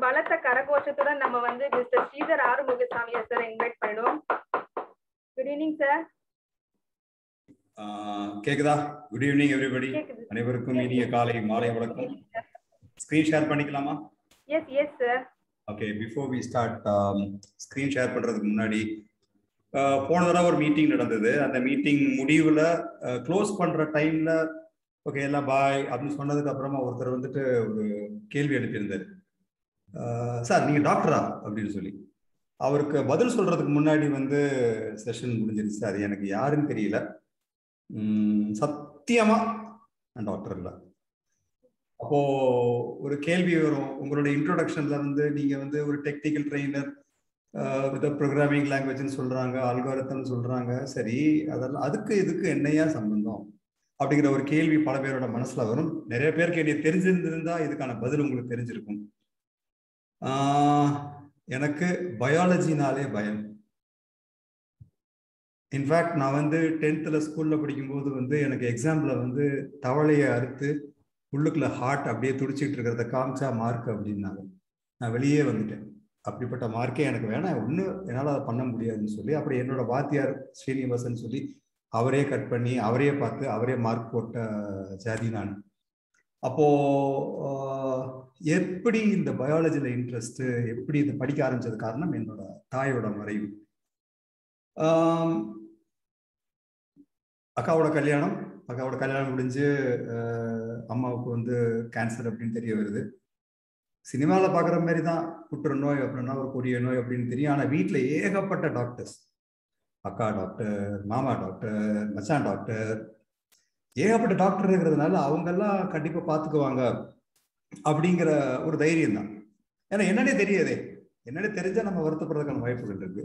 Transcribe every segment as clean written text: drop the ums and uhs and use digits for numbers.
பலத்த கரகோஷத்துடன் நம்ம வந்து mister Sridhar Arumugasamy sir invite பண்ணிடுவோம். Good evening sir. கேக்குதா? Good evening everybody. அனைவருக்கும் இனிய காலை மாலை வணக்கம். ஸ்கிரீன் ஷேர் பண்ணிக்கலாமா? Yes yes sir. Okay, before we start, screen share பண்றதுக்கு முன்னாடி போன தடவை ஒரு மீட்டிங் நடந்தது. அந்த மீட்டிங் முடிவுல க்ளோஸ் பண்ற டைம்ல ஓகே எல்லாம் பாய் அப்படின்னு சொன்னதுக்கு அப்புறமா ஒருத்தர் வந்துட்டு ஒரு கேள்வி எழுப்பியிருந்தாரு. சார் நீங்க டாக்டரா அப்படின்னு சொல்லி. அவருக்கு பதில் சொல்றதுக்கு முன்னாடி வந்து செஷன் முடிஞ்சிருச்சு. அது எனக்கு யாருன்னு தெரியல. சத்தியமா நான் டாக்டர் இல்லை. அப்போ ஒரு கேள்வி வரும், உங்களுடைய இன்ட்ரோடக்ஷன்ல வந்து நீங்க வந்து ஒரு டெக்னிக்கல் ட்ரெயினர் வித் ப்ரோக்ராமிங் லாங்குவேஜ்னு சொல்றாங்க, அல்காரிதம்னு சொல்றாங்க. சரி, அதெல்லாம் அதுக்கு இதுக்கு என்னையா சம்பந்தம் அப்படிங்கிற ஒரு கேள்வி பல பேரோட மனசுல வரும். நிறைய பேருக்கு என்னை தெரிஞ்சிருந்திருந்தா இதுக்கான பதில் உங்களுக்கு தெரிஞ்சிருக்கும். எனக்கு பயாலஜினாலே பயம். இன்ஃபேக்ட் நான் வந்து 10th ஸ்கூல்ல படிக்கும்போது வந்து எனக்கு எக்ஸாம்ல வந்து தவளையை அறுத்து உள்ளுக்குள்ள ஹார்ட் அப்படியே துடிச்சிட்டு இருக்கிறத காமிச்சா மார்க் அப்படின்னாங்க. நான் வெளியே வந்துட்டேன். அப்படிப்பட்ட மார்க்கே எனக்கு வேணாம், ஒன்றும் என்னால் அதை பண்ண முடியாதுன்னு சொல்லி அப்படி என்னோட வாத்தியார் ஸ்ரீனிவாசன் சொல்லி அவரே கட் பண்ணி அவரே பார்த்து அவரே மார்க் போட்ட ஜாதி நான். அப்போ எப்படி இந்த பயாலஜியில் இன்ட்ரெஸ்ட், எப்படி இதை படிக்க ஆரம்பிச்சது காரணம் என்னோட தாயோட மறைவு. அக்காவோட கல்யாணம் முடிஞ்சு அம்மாவுக்கு வந்து கேன்சர் அப்படின்னு தெரிய வருது. சினிமாவில் பார்க்குற மாதிரி தான், புற்றுநோய் அப்படின்னா ஒரு கொடிய நோய் அப்படின்னு தெரியும். ஆனால் வீட்டில் ஏகப்பட்ட டாக்டர்ஸ், அக்கா டாக்டர், மாமா டாக்டர், மச்சான் டாக்டர், ஏகப்பட்ட டாக்டர் இருக்கிறதுனால அவங்கெல்லாம் கண்டிப்பாக பார்த்துக்குவாங்க அப்படிங்கிற ஒரு தைரியம் தான். ஏன்னா என்னன்னே தெரியாதே, என்னன்னே தெரிஞ்சால் நம்ம வருத்தப்படுறதுக்கான வாய்ப்புகள் இருக்கு.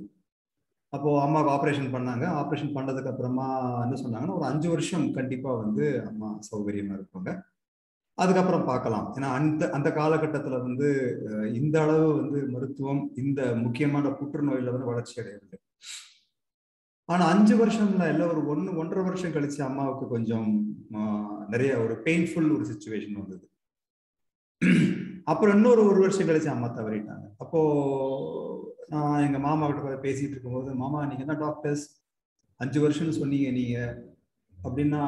அப்போது அம்மாவுக்கு ஆப்ரேஷன் பண்ணாங்க. ஆப்ரேஷன் பண்ணதுக்கு அப்புறமா என்ன சொன்னாங்கன்னா, ஒரு 5 வருஷம் கண்டிப்பாக வந்து அம்மா சௌகரியமாக இருப்பாங்க, அதுக்கப்புறம் பார்க்கலாம். ஏன்னா அந்த காலகட்டத்தில் வந்து இந்த அளவு வந்து மருத்துவம் இந்த முக்கியமான புற்றுநோயில வந்து வளர்ச்சி அடையவில்லை. ஆனால் 5 வருஷம்ல இல்லை, ஒரு 1.5 வருஷம் கழிச்சு அம்மாவுக்கு கொஞ்சம் நிறைய ஒரு பெயின்ஃபுல் ஒரு சிச்சுவேஷன் வந்தது. அப்புறம் இன்னொரு 1 வருஷம் கழிச்சு அம்மா தவறிட்டாங்க. அப்போ நான் எங்க மாமா கிட்ட பேசிட்டு இருக்கும்போது, மாமா நீங்க என்ன டாக்டர்ஸ் 5 வருஷம்னு சொன்னீங்க நீங்க அப்படின்னா,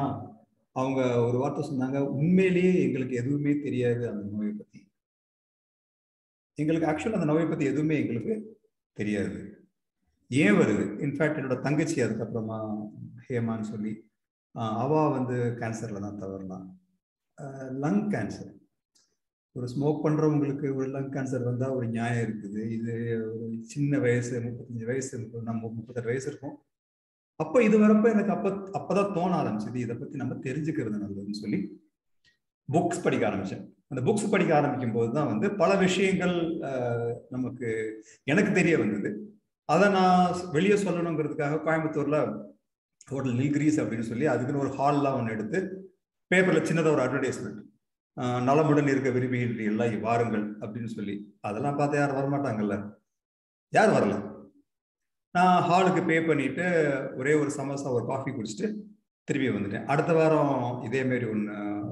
அவங்க ஒரு வார்த்தை சொன்னாங்க, உண்மையிலேயே எங்களுக்கு எதுவுமே தெரியாது அந்த நோயை பத்தி. எங்களுக்கு ஆக்சுவலா அந்த நோயை பத்தி எதுவுமே எங்களுக்கு தெரியாது, ஏன் வருது. இன்ஃபேக்ட் என்னோட தங்கச்சி அதுக்கப்புறமா ஹேமான்னு சொல்லி அவ வந்து கேன்சர்ல தான் தவறலாம். Lung cancer. ஒரு ஸ்மோக் பண்றவங்களுக்கு ஒரு லங் கேன்சர் வந்தா ஒரு நியாயம் இருக்குது. இது ஒரு சின்ன வயசு, 35 வயசு, நம்ம 38 வயசு இருக்கும். அப்போ இது வரப்ப எனக்கு அப்பதான் தோண ஆரம்பிச்சது, இதை பத்தி நம்ம தெரிஞ்சுக்கிறது நல்லதுன்னு சொல்லி புக்ஸ் படிக்க ஆரம்பிச்சேன். அந்த புக்ஸ் படிக்க ஆரம்பிக்கும் போதுதான் வந்து பல விஷயங்கள் நமக்கு எனக்கு தெரிய வந்தது. அதை நான் வெளியே சொல்லணுங்கிறதுக்காக கோயம்புத்தூர்ல ஹோட்டல் நீல்கிரீஸ் அப்படின்னு சொல்லி அதுக்குன்னு ஒரு ஹால்லாம் ஒன்று எடுத்து பேப்பர்ல சின்னதாக ஒரு அட்வர்டைஸ்மெண்ட், நலமுடன் இருக்க விரும்புகின்றீர்கள் வாருங்கள் அப்படின்னு சொல்லி. அதெல்லாம் பார்த்தா யாரும் வரமாட்டாங்கல்ல, யாரும் வரல. நான் ஹாலுக்கு பே பண்ணிட்டு ஒரே ஒரு சமோசா ஒரு காஃபி குடிச்சிட்டு திரும்பி வந்துட்டேன். அடுத்த வாரம் இதே மாதிரி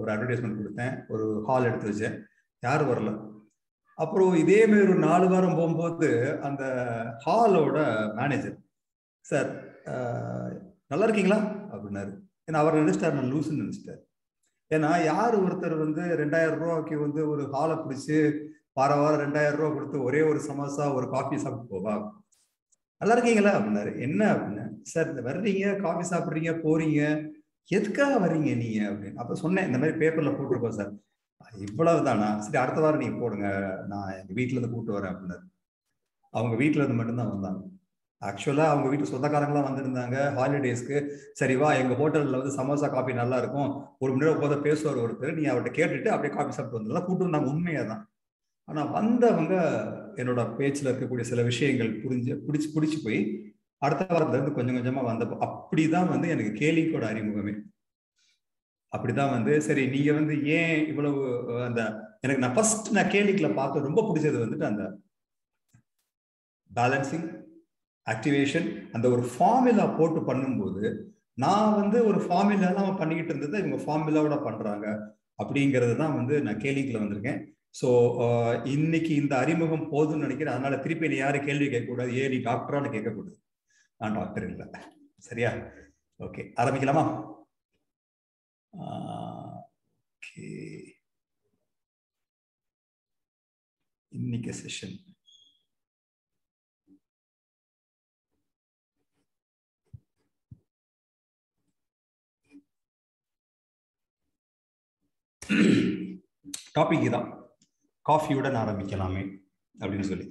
ஒரு அட்வர்டைஸ்மெண்ட் கொடுத்தேன், ஒரு ஹால் எடுத்து வச்சேன், யாரும் வரல. அப்புறம் இதே மாதிரி ஒரு 4 வாரம் போகும்போது அந்த ஹாலோட மேனேஜர், சார் நல்லா இருக்கீங்களா அப்படின்னாரு. ஏன்னா அவர் நினைச்சிட்டார் நான் லூசுன்னு நினைச்சிட்டார். ஏன்னா யார் ஒருத்தர் வந்து 2000 ரூபாய்க்கு வந்து ஒரு ஹாலை பிடிச்சி வாரம் 2000 ரூபா கொடுத்து ஒரே ஒரு சமோசா ஒரு காஃபி சாப்பிட்டு போவா? நல்லா இருக்கீங்களா அப்படின்னாரு. என்ன அப்படின்னா, சார் இந்த வர்றீங்க, காஃபி சாப்பிட்றீங்க, போறீங்க, எதுக்காக வர்றீங்க நீங்க அப்படின்னு. அப்ப சொன்னேன், இந்த மாதிரி பேப்பர்ல போட்டிருக்கோம் சார். இவ்வளவு தானா? சரி அடுத்த வாரம் நீங்க போடுங்க, நான் எங்க வீட்டுல இருந்து கூப்பிட்டு வரேன் அப்படின்னாரு. அவங்க வீட்டுல இருந்து மட்டும்தான் வந்தாங்க. ஆக்சுவலா அவங்க வீட்டு சொந்தக்காரங்களாம் வந்திருந்தாங்க ஹாலிடேஸ்க்கு. சரி வா, எங்க ஹோட்டல்ல வந்து சமோசா காஃபி நல்லா இருக்கும், ஒரு மணி நேரம் போத பேசுவார் ஒருத்தர், நீ அவர்கிட்ட கேட்டுட்டு அப்படியே காஃபி சாப்பிட்டு வந்துடலாம் கூப்பிட்டு வந்தாங்க. உண்மையாதான். ஆனா வந்தவங்க என்னோட பேச்சுல இருக்கக்கூடிய சில விஷயங்கள் பிடிச்சு போய் அடுத்த வாரத்துல இருந்து கொஞ்சம் கொஞ்சமா வந்தப்போ அப்படிதான் வந்து எனக்கு கேலிக்கோட அறிமுகமே. அப்படிதான் வந்து சரி நீங்க வந்து ஏன் இவ்வளவு அந்த எனக்கு நான் கேலிக்குல பார்த்து ரொம்ப பிடிச்சது வந்துட்டு அந்த பேலன்சிங் ஆக்டிவேஷன், அந்த ஒரு ஃபார்முலா போட்டு பண்ணும்போது நான் வந்து ஒரு ஃபார்முலா பண்ணிக்கிட்டு இருந்தது, இவங்க ஃபார்முலாவோட பண்றாங்க அப்படிங்கிறது தான் வந்து நான் கேலிக்குல வந்திருக்கேன். ஸோ இன்னைக்கு இந்த அறிமுகம் போதும்னு நினைக்கிறேன். அதனால திருப்பி நீ யாரும் கேள்வி கேட்கக்கூடாது. ஏன் நீ டாக்டரான்னு கேட்கக்கூடாது. நான் டாக்டர் இல்லை. சரியா? ஓகே, ஆரம்பிக்கலாமா? ஓகே, இன்னைக்கு செஷன் டாபிக் தான், காஃபியுடன் ஆரம்பிக்கலாமே அப்படின்னு சொல்லி.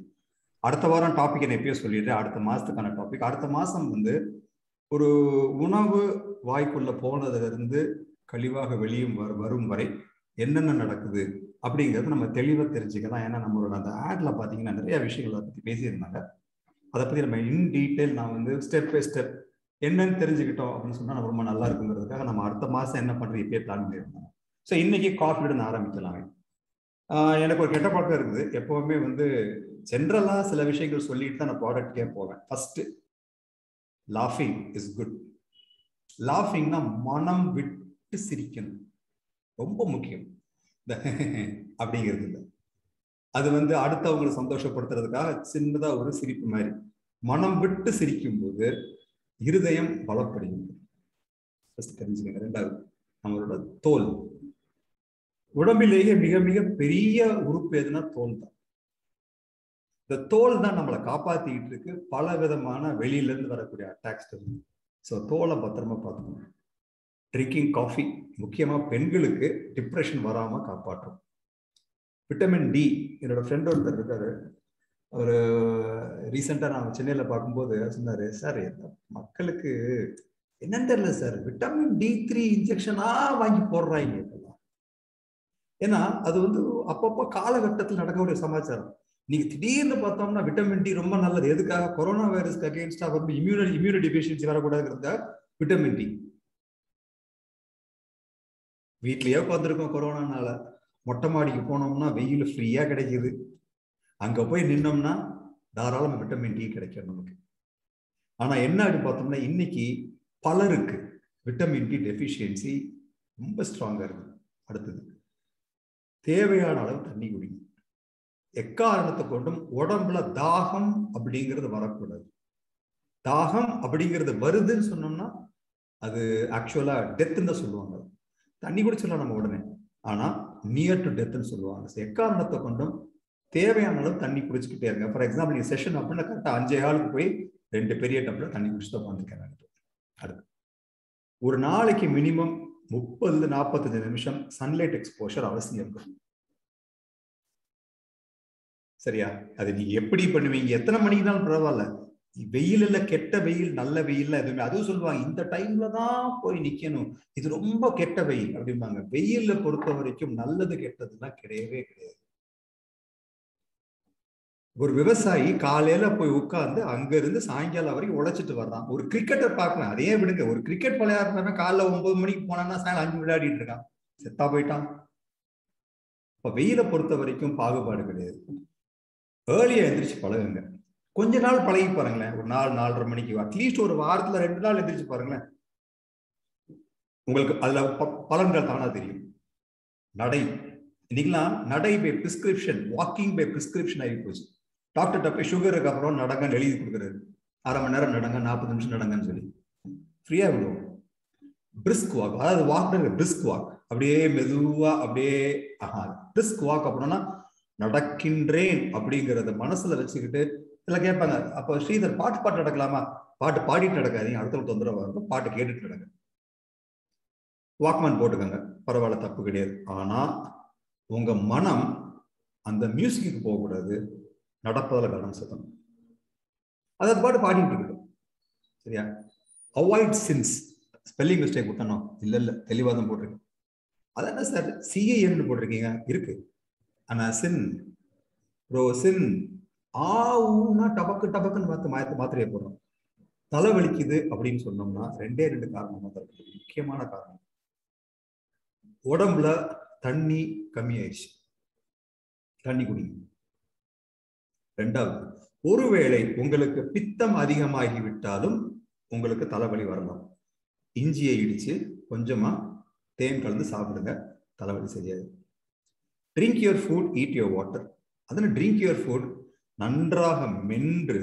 அடுத்த வாரம் டாபிக் என்ன எப்பயோ சொல்லிடுறேன். அடுத்த மாசத்துக்கான டாபிக். அடுத்த மாசம் வந்து ஒரு உணவு வாய்க்குள்ள போனதுல இருந்து கழிவாக வெளியே வரும் வரை என்னென்ன நடக்குது அப்படிங்கிறது நம்ம தெளிவாக தெரிஞ்சுக்கலாம். ஏன்னா நம்மளோட அந்த ஆட்ல பார்த்தீங்கன்னா நிறைய விஷயங்களை பற்றி பேசியிருந்தாங்க. அதை பற்றி நம்ம இன் டீட்டெயில் நான் வந்து ஸ்டெப் பை ஸ்டெப் என்னன்னு தெரிஞ்சுக்கிட்டோம் அப்படின்னு சொன்னால் நம்ம ரொம்ப நல்லா இருக்குங்கிறதுக்காக நம்ம அடுத்த மாதம் என்ன பண்ணுறது இப்பயே பிளான் பண்ணியிருந்தோம். ஸோ இன்னைக்கு காஃபியுடன் ஆரம்பிக்கலாமே. எனக்கு ஒரு கெட்ட பழக்கம் இருக்குது. எப்போவுமே வந்து ஜென்ரலாக சில விஷயங்கள் சொல்லிட்டு தான் நான் ப்ராடக்ட்கே போவேன். ஃபர்ஸ்ட், லாஃபிங் இஸ் குட். லாஃபிங்னா மனம் விட்டு சிரிக்கணும், ரொம்ப முக்கியம். அப்படிங்கிறது இல்லை, அது வந்து அடுத்தவங்களை சந்தோஷப்படுத்துறதுக்காக சின்னதா ஒரு சிரிப்பு மாதிரி. மனம் விட்டு சிரிக்கும் போது இருதயம் பலப்படுகிறது. தெரிஞ்சுக்கங்க. ரெண்டாவது, நம்மளோட தோல். உடம்பிலேயே மிக மிக பெரிய உறுப்பு எதுனா தோல் தான். இந்த தோல் தான் நம்மளை காப்பாத்திக்கிட்டு இருக்கு பல விதமான வெளியில இருந்து வரக்கூடிய அட்டாக்ஸ். ஸோ தோலை பத்திரமா பார்த்துக்கணும். ட்ரிங்கிங் காஃபி முக்கியமா பெண்களுக்கு டிப்ரெஷன் வராம காப்பாற்றும். விட்டமின் டி, என்னோட ஃப்ரெண்ட் ஒருத்தர் இருக்காரு. அவர் ரீசெண்டா நான் சென்னையில பார்க்கும்போது சொன்னாரு, சார் மக்களுக்கு என்னன்னு தெரியல சார், விட்டமின் D3 இன்ஜெக்ஷனா வாங்கி போடுறாங்க. ஏன்னா அது வந்து அப்பப்போ காலகட்டத்தில் நடக்கக்கூடிய சமாச்சாரம். நீங்க திடீர்னு பார்த்தோம்னா விட்டமின் டி ரொம்ப நல்லது. எதுக்காக? கொரோனா வைரஸ்க்கு அகேன்ஸ்டா வந்து இம்யூனி டெஃபிஷியன்சி வரக்கூடாதுங்கிறதுக்காக விட்டமின் டி. வீட்லயே உட்காந்துருக்கோம் கொரோனானால. மொட்டை மாடிக்கு போனோம்னா வெயில் ஃப்ரீயா கிடைக்குது. அங்க போய் நின்னோம்னா தாராளமா விட்டமின் டி கிடைக்கும் நமக்கு. ஆனா என்ன அப்படின்னு பார்த்தோம்னா இன்னைக்கு பலருக்கு விட்டமின் டி டெஃபிஷியன்சி ரொம்ப ஸ்ட்ராங்கா இருக்கு. அடுத்தது, தேவையான அளவு தண்ணி குடிங்க. எக்காரணத்தை கொண்டும் உடம்புல தாகம் அப்படிங்கிறது வரக்கூடாது. தாகம் அப்படிங்கிறது வருதுன்னு சொன்னோம்னா அது ஆக்சுவலா டெத்துன்னு தான் சொல்லுவாங்க. தண்ணி குடிச்சிடலாம் நம்ம உடனே, ஆனா நியர் டு டெத்துன்னு சொல்லுவாங்க. எக்காரணத்தை கொண்டும் தேவையான அளவு தண்ணி குடிச்சுக்கிட்டே இருங்க. ஃபார் எக்ஸாம்பிள் நீங்க செஷன் அப்படின்னா கரெக்டாக 5 காலுக்கு போய் 2 பெரிய டம்ளர் தண்ணி குடிச்சுட்டு உட்காந்துக்கிறேன். அடுத்து, ஒரு நாளைக்கு மினிமம் 30-45 நிமிஷம் சன்லைட் எக்ஸ்போஷர் அவசியம். சரியா? அது நீங்க எப்படி பண்ணுவீங்க, எத்தனை மணிக்குனாலும் பரவாயில்ல. வெயில் இல்ல, கெட்ட வெயில், நல்ல வெயில் எதுவுமே. அதுவும் சொல்லுவாங்க இந்த டைம்ல தான் போய் நிக்கணும், இது ரொம்ப கெட்ட வெயில் அப்படிம்பாங்க. வெயில்ல பொறுத்த வரைக்கும் நல்லது கெட்டதுலாம் கிடையவே கிடையாது. ஒரு விவசாயி காலையில போய் உட்கார்ந்து அங்க இருந்து சாயங்காலம் வரைக்கும் உழைச்சிட்டு வர்றான். ஒரு கிரிக்கெட்டர் பார்க்கலாம், அதே விடுங்க. ஒரு கிரிக்கெட் விளையாடுறவன் காலைல 9 மணிக்கு போனான்னா சாயங்காலம் 5 விளையாடிட்டு இருக்கான், செத்தா போயிட்டான். இப்ப வெயிலை பொறுத்த வரைக்கும் பாகுபாடு கிடையாது. ஏர்லியா எந்திரிச்சு பழகுங்க. கொஞ்ச நாள் பழகி பாருங்களேன். ஒரு 4-4:30 மணிக்கு அட்லீஸ்ட் ஒரு வாரத்துல 2 நாள் எந்திரிச்சு பாருங்களேன். உங்களுக்கு அதுல பலன்கள் தானா தெரியும். நடை, இன்னைக்கெல்லாம் நடை by prescription, walking by prescription ஆகி போச்சு. டாக்டர்கிட்ட போய் சுகருக்கு அப்புறம் நடங்கன்னு எழுதி கொடுக்குறாரு. 1/2 மணி நேரம் நடங்க, 40 நிமிஷம் நடங்கன்னு சொல்லி ஃப்ரீயா விடுவோம். பிரிஸ்க் வாக், அதாவது வாக் பிரிஸ்க் வாக், அப்படியே மெதுவா அப்படியே பிரிஸ்க் வாக் அப்படின்னா நடக்கின்றேன் அப்படிங்கிறத மனசுல வச்சுக்கிட்டு. இதுல கேட்பாங்க, அப்போ ஸ்ரீதர் பாட்டு நடக்கலாமா? பாட்டு பாடிட்டு நடக்காதீங்க, அடுத்த தொந்தரவா இருக்கும். பாட்டு கேட்டுட்டு நடங்க. வாக்மேன் போட்டுக்கோங்க, பரவாயில்ல, தப்பு கிடையாது. ஆனா உங்க மனம் அந்த மியூசிக்கு போகக்கூடாது, நடப்பதில் கவனம் செலுத்தணும். அதை பாட்டு பாடிட்டு இருக்கட்டும். சரியா? Avoid since. ஸ்பெல்லிங் மிஸ்டேக் விட்டணும் இல்ல, தெளிவாக தான் போட்டிருக்கேன். அது என்ன சார் சிஏஎன்னு போட்டிருக்கீங்க? இருக்கு. ஆனா சின் ப்ரோ, சின் ஆனா டபக்குன்னு மாத்திரையை போடுறோம். தலைவலிக்குது அப்படின்னு சொன்னோம்னா 2 காரணம் தான் இருக்கு. முக்கியமான காரணம், உடம்புல தண்ணி கம்மியாயிடுச்சு, தண்ணி குடிங்க. 2வது, ஒருவேளை உங்களுக்கு பித்தம் அதிகமாகிவிட்டாலும் உங்களுக்கு தலைவலி வரலாம். இஞ்சியை இடிச்சு கொஞ்சமா தேன் கலந்து சாப்பிடுங்க, தலைவலி சரியாது. Drink your food, eat your water. அதனால் ட்ரிங்க் யுவர் ஃபுட் நன்றாக மென்று,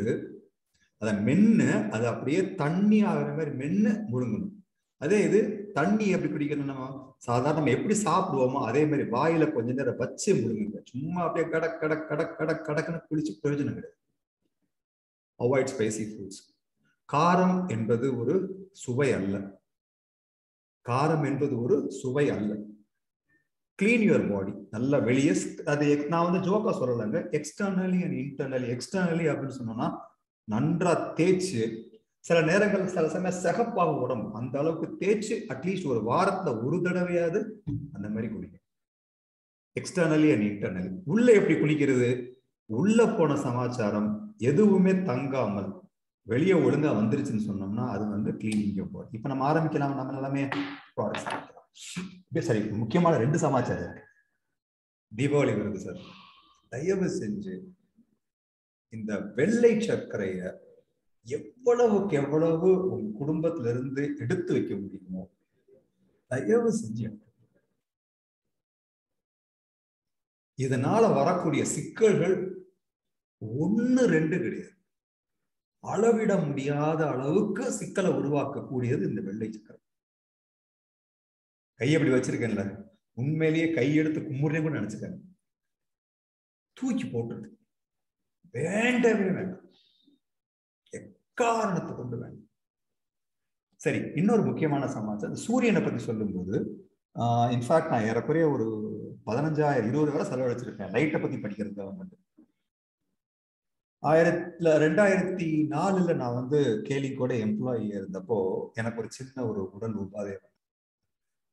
அதை மென்று அதை அப்படியே தண்ணி ஆகிற மாதிரி மென்று முழுங்கணும். அதே இது தண்ணி எப்படி குடிக்கணும், நம்ம சாதாரண நம்ம எப்படி சாப்பிடுவோமோ அதே மாதிரி வாயில கொஞ்ச நேரம் வச்சு முழுங்குங்க. சும்மா அப்படியே கடக் கடக் கடக் கடக் கடக்குன்னு குடிச்சு பிரயோஜனம் கிடையாது. Avoid spicy foods. காரம் என்பது ஒரு சுவை அல்ல. காரம் என்பது ஒரு சுவை அல்ல. Clean your body. நல்லா வெளியே, அது நான் வந்து ஜோக்கா சொல்லலைங்க, எக்ஸ்டர்னலி அண்ட் இன்டர்னலி. எக்ஸ்டர்னலி அப்படின்னு சொன்னோம்னா நன்றா தேய்ச்சு, சில நேரங்கள் சில சமயம் சிகப்பாக உடம்பு, அந்த அளவுக்கு தேய்ச்சு அட்லீஸ்ட் ஒரு வாரத்துல ஒரு தடவையாவது அந்த மாதிரி குடிங்க. Externally and internally. உள்ள எப்படி குளிக்கிறது? உள்ள போன சமாச்சாரம் எதுவுமே தங்காமல் வெளியே ஒழுங்கா வந்துருச்சுன்னு சொன்னோம்னா அது வந்து கிளீனிங் பாடி. இப்ப நம்ம ஆரம்பிக்கலாம். நம்ம எல்லாமே சரி, முக்கியமான 2 சமாச்சாரம் இருக்கு. தீபாவளி வருது சார். தயவு செஞ்சு இந்த வெள்ளை சர்க்கரைய எவ்வளவுக்கு எவ்வளவு உங்க குடும்பத்துல இருந்து எடுத்து வைக்க முடியுமோ தயவு செஞ்சு. இதனால வரக்கூடிய சிக்கல்கள் 1, 2 கிடையாது. அளவிட முடியாத அளவுக்கு சிக்கலை உருவாக்கக்கூடியது இந்த வெள்ளை சர்க்கரை. கை எப்படி வச்சிருக்கேன்ல, உண்மையிலேயே கையெடுத்து கும்பிடுறேன் கூட நினைச்சுக்காங்க. தூக்கி போட்டுறது வேண்டவே வேண்டாம், எக்காரணத்தை கொண்டு வேண்டாம். சரி, இன்னொரு முக்கியமான சமாச்சாரம் சூரியனை பத்தி சொல்லும்போது, இன்ஃபேக்ட் நான் ஏறக்குறைய ஒரு 15,000-20 வரை செலவழிச்சிருக்கேன் லைட்டை பத்தி படிக்கிறதுக்காக மட்டும். 2004 நான் வந்து கேலிங்கோட எம்ப்ளாயி இருந்தப்போ எனக்கு ஒரு சின்ன ஒரு உடல் உபாதை,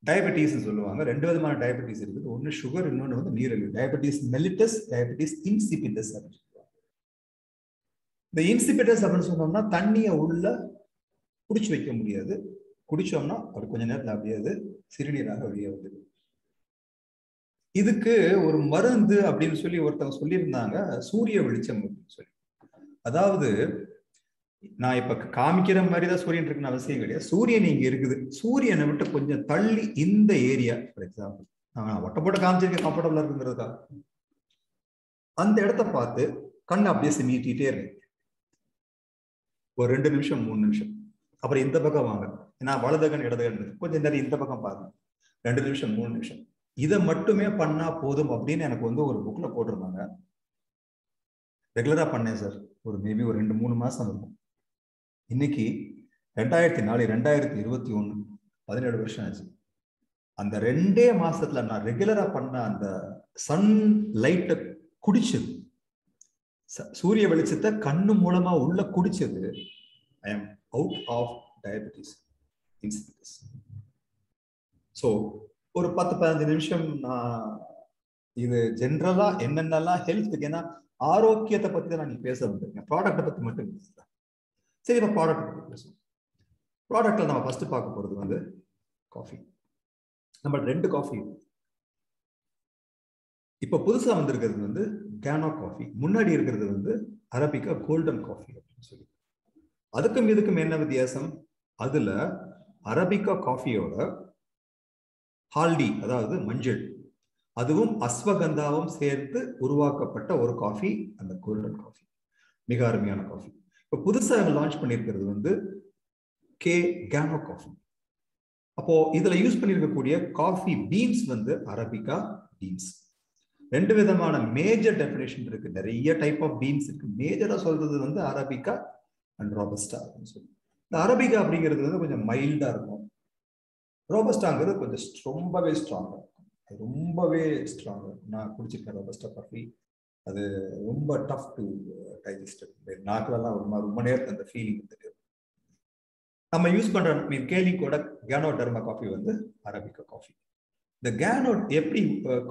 டயபெட்டிஸ் சொல்லுவாங்க. 2 விதமான டயபெட்டிஸ் இருக்குது. ஒன்னு சுகர், இன்னொன்னு வந்து நீரிழிவு. டயபெட்டிஸ் மெல்லிட்டஸ், டயபெட்டிஸ் இன்சிபிட்டஸ் அப்படின்னு சொல்லுவாங்க. இந்த இன்சிபிட்டஸ் அப்படின்னு சொன்னோம்னா தண்ணியை உள்ள குடிச்சு வைக்க முடியாது. குடிச்சோம்னா அது கொஞ்ச நேரத்துல அப்படியே சிறுநீராக வெளியே வந்து. இதுக்கு ஒரு மருந்து அப்படின்னு சொல்லி ஒருத்தவங்க சொல்லியிருந்தாங்க, சூரிய வெளிச்சம் அப்படின்னு சொல்லி. அதாவது நான் இப்ப காமிக்கிற மாதிரிதான் சூரியன் இருக்குன்னு அவசியம் கிடையாது. சூரியன் இங்க இருக்குது. சூரியனை விட்டு கொஞ்சம் தள்ளி இந்த ஏரியா, ஃபார் எக்ஸாம்பிள் ஒட்ட போட்டு காமிச்சிருக்க கம்ஃபர்டபுளா இருக்குங்கிறதுக்கா, அந்த இடத்த பார்த்து கண்ணை அப்படியே சிமிட்டிட்டே இருக்கு ஒரு 2 நிமிஷம் 3 நிமிஷம். அப்புறம் இந்த பக்கம் வாங்க, நான் வலது கண் இடது கண் கொஞ்சம் நேரம் இந்த பக்கம் பாருங்க, 2 நிமிஷம் 3 நிமிஷம். இதை மட்டுமே பண்ணா போதும் அப்படின்னு எனக்கு வந்து ஒரு புக்ல போட்டிருந்தாங்க. ரெகுலரா பண்ணேன் சார். ஒரு மேபி ஒரு 2-3 மாசம் இருக்கும். இன்னைக்கு 2004 2021 17 வருஷம் ஆச்சு. அந்த 2 மாசத்துல நான் ரெகுலரா பண்ண அந்த சன் லைட்டை குடிச்சது, சூரிய வெளிச்சத்தை கண்ணு மூலமா உள்ள குடிச்சது, I am out of diabetes insipidus. So ஒரு 10-15 நிமிஷம் நான் இது ஜென்ரலா என்னென்னலாம் ஹெல்த்துக்கு, ஏன்னா ஆரோக்கியத்தை பத்தி தான் நான் பேச வந்திருக்கேன், ப்ராடக்டை பத்தி மட்டும் பேசல. சரி, இப்போ ப்ராடக்ட் பத்தி பேசுவோம். ப்ராடக்ட்ல நம்ம ஃபர்ஸ்ட் பார்க்க போறது வந்து காஃபி. நம்ம 2 காஃபி இப்போ புதுசா வந்திருக்கிறது வந்து கேனோ காஃபி. முன்னாடி இருக்கிறது வந்து அரபிகா கோல்டன் காஃபி அப்படின்னு சொல்லி. அதுக்கும் இதுக்கும் என்ன வித்தியாசம்? அதுல அரபிகா காஃபியோட ஹால்டி, அதாவது மஞ்சள், அதுவும் அஸ்வகந்தாவும் சேர்த்து உருவாக்கப்பட்ட ஒரு காஃபி அந்த கோல்டன் காஃபி. மிக அருமையான காஃபி. இப்போ புதுசாக லான்ச் பண்ணியிருக்கிறது வந்து கேனோ காஃபி. அப்போ இதுல யூஸ் பண்ணியிருக்கக்கூடிய காஃபி பீன்ஸ் வந்து அரபிகா பீன்ஸ். 2 விதமான மேஜர் டெஃபினேஷன் இருக்கு. நிறைய டைப் ஆஃப் பீன்ஸ் இருக்கு. மேஜரா சொல்றது வந்து அரபிகா அண்ட் ரோபஸ்டா அப்படின்னு சொல்லி. இந்த அரபிகா அப்படிங்கிறது வந்து கொஞ்சம் மைல்டா இருக்கும். ரோபஸ்டாங்கிறது கொஞ்சம் ரொம்பவே ஸ்ட்ராங்கா இருக்கும். ரொம்பவே ஸ்ட்ராங்கா இருக்கும். நான் குடிச்சிருக்கேன் ரோபஸ்டா காஃபி. அது ரொம்ப டஃப் டு டைஜஸ்ட். நாக்கிலெல்லாம் ரொம்ப நேரத்தில் அந்த ஃபீலிங் தெரியும். நம்ம யூஸ் பண்ற கேலிங்கோட கேனோ டெர்மா காஃபி வந்து அரபிகா காஃபி. இந்த கேனோ எப்படி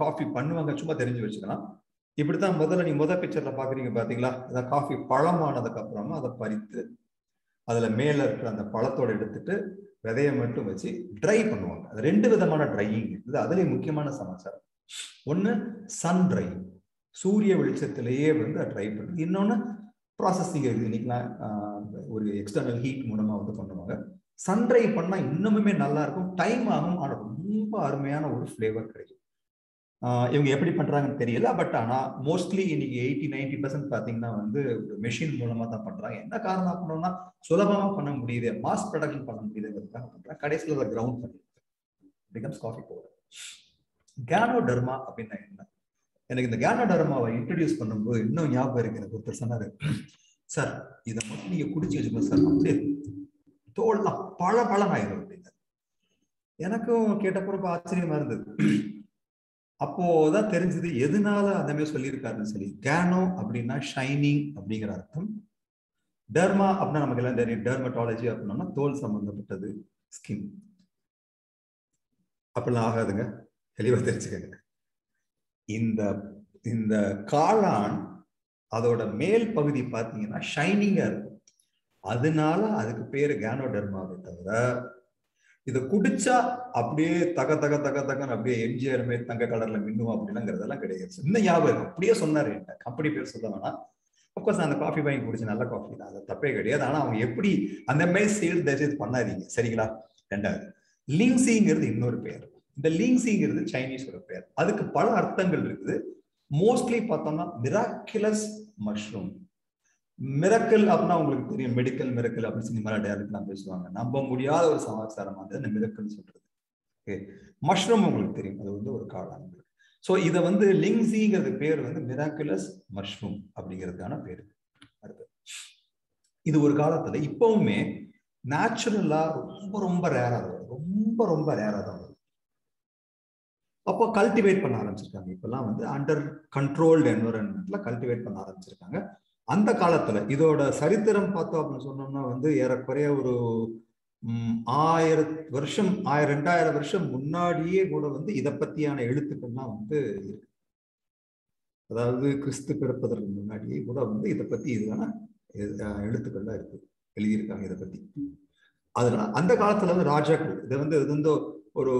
காஃபி பண்ணுவாங்க சும்மா தெரிஞ்சு வச்சுக்கலாம். இப்படித்தான் முதல் பிக்சர்ல பாக்குறீங்க பாத்தீங்களா, அந்த காஃபி பழமானதுக்கு அப்புறமா அதை பறித்து அதுல மேல இருக்கிற அந்த பழத்தோட எடுத்துட்டு விதையை மட்டும் வச்சு ட்ரை பண்ணுவாங்க. அது 2 விதமான ட்ரையிங் இருக்குது. அதுலயே முக்கியமான சமாச்சாரம், ஒண்ணு சன் ட்ரை, சூரிய வெளிச்சத்திலேயே வந்து ட்ரை பண்ணுறது. இன்னொன்னு ப்ராசஸிங் இருக்குது. இன்னைக்குலாம் ஒரு எக்ஸ்டர்னல் ஹீட் மூலமா வந்து பண்ணுவாங்க. சன்ட்ரை பண்ணா இன்னுமே நல்லா இருக்கும், டைம் ஆகும், ஆனால் ரொம்ப அருமையான ஒரு ஃப்ளேவர் கிடைக்கும். இவங்க எப்படி பண்றாங்கன்னு தெரியல. பட் ஆனா மோஸ்ட்லி இன்னைக்கு 80-90% பாத்தீங்கன்னா வந்து மெஷின் மூலமா தான் பண்றாங்க. என்ன காரணம் அப்படின்னா சுலபமா பண்ண முடியுது, மாஸ் ப்ரொடக்ஷன் பண்ண முடியுதுங்கிறதுக்காக பண்றாங்க. கடைசியில் அதை கிரவுண்ட் பண்ணி பிகம்ஸ் காஃபி பவுடர். கேனோடர்மா அப்படின்னா என்ன? எனக்கு இந்த கேனோடர்மாவை இன்ட்ரடியூஸ் பண்ணும்போது இன்னும் ஞாபகம் இருக்கு. எனக்கு ஒருத்தர் சொன்னாரு, சார் இதை மட்டும் நீங்க குடிச்சு வச்சுக்கோங்க சார், அப்படியே தோல்லாம் பல ஆயிரும் அப்படின்னு. எனக்கும் கேட்டப்போ ஆச்சரியமா இருந்தது. அப்போதான் தெரிஞ்சது எதனால அந்த மாதிரி சொல்லியிருக்காருன்னு சொல்லி. கேனோ அப்படின்னா ஷைனிங் அப்படிங்கிற அர்த்தம். டெர்மா அப்படின்னா நமக்கு எல்லாம் தெரியும், டெர்மட்டாலஜி அப்படின்னா தோல் சம்பந்தப்பட்டது, ஸ்கின். அப்படிலாம் ஆகாதுங்க, தெளிவா தெரிஞ்சுக்கங்க. இந்த காளான் அதோட மேல் பகுதி பார்த்தீங்கன்னா ஷைனிங்கா இருக்கும், அதனால அதுக்கு பேரு கேனோடெர்மாவை தவிர இதை குடிச்சா அப்படியே தக தக தக தகன்னு அப்படியே எம்ஜிஆர் மாதிரி தங்க கலர்ல மின்னுவோம் அப்படின்னாங்கிறதெல்லாம் கிடையாது. இன்னும் ஞாபகம் அப்படியே சொன்னாரு. கம்பெனி பேர் சொல்ல வேணாம். அப்கோர்ஸ் அந்த காஃபி வாங்கி குடிச்சு நல்ல காஃபி தான், அது தப்பே கிடையாது. ஆனா அவங்க எப்படி அந்த மாதிரி சேல் தயவுசெய்து பண்ணாதீங்க, சரிங்களா? ரெண்டாவது, லிங்ஸிங்கிறது இன்னொரு பேர். இந்த லிங்ஸிங்கிறது சைனீஸோட பேர். அதுக்கு பல அர்த்தங்கள் இருக்குது. மோஸ்ட்லி பார்த்தோம்னா மிராக்குலஸ் மஷ்ரூம். மிரக்கல் அப்படின்னா உங்களுக்கு தெரியும், மெடிக்கல் மிரக்கல் அப்படின்னு சொல்லி மேல டைரக்ட்லாம் பேசுவாங்க. நம்ப முடியாத ஒரு சமாச்சாரம் வந்து இந்த மிரக்கல் சொல்றது. ஓகே, மஷ்ரூம் உங்களுக்கு தெரியும், அது வந்து ஒரு காளான். ஸோ இதை வந்து லிங்ஸிங்கிறது பேர் வந்து மிராக்குலஸ் மஷ்ரூம் அப்படிங்கிறதுக்கான பேரு. அடுத்து, இது ஒரு காலத்துல இப்பவுமே நேச்சுரலா ரொம்ப ரேரா வரும், ரொம்ப ரேரா தான் வரும். அப்போ கல்டிவேட் பண்ண ஆரம்பிச்சிருக்காங்க. இப்பெல்லாம் வந்து அண்டர் கண்ட்ரோல்டு என்வரன்மெண்ட்ல கல்டிவேட் பண்ண ஆரம்பிச்சிருக்காங்க. அந்த காலத்துல இதோட சரித்திரம் பார்த்தோம் அப்படின்னு சொன்னோம்னா வந்து ஏறக்குறைய ஒரு 1000 வருஷம் 2000 வருஷம் முன்னாடியே கூட வந்து இதை பத்தியான எழுத்துக்கள்லாம் வந்து இருக்கு. அதாவது கிறிஸ்து பிறப்பதற்கு முன்னாடியே கூட வந்து இதை பத்தி இதுதான எழுத்துக்கள்லாம் இருக்கு, எழுதியிருக்காங்க இதை பத்தி. அதனால அந்த காலத்துல வந்து ராஜாக்கள் இதை வந்து இது வந்து ஒரு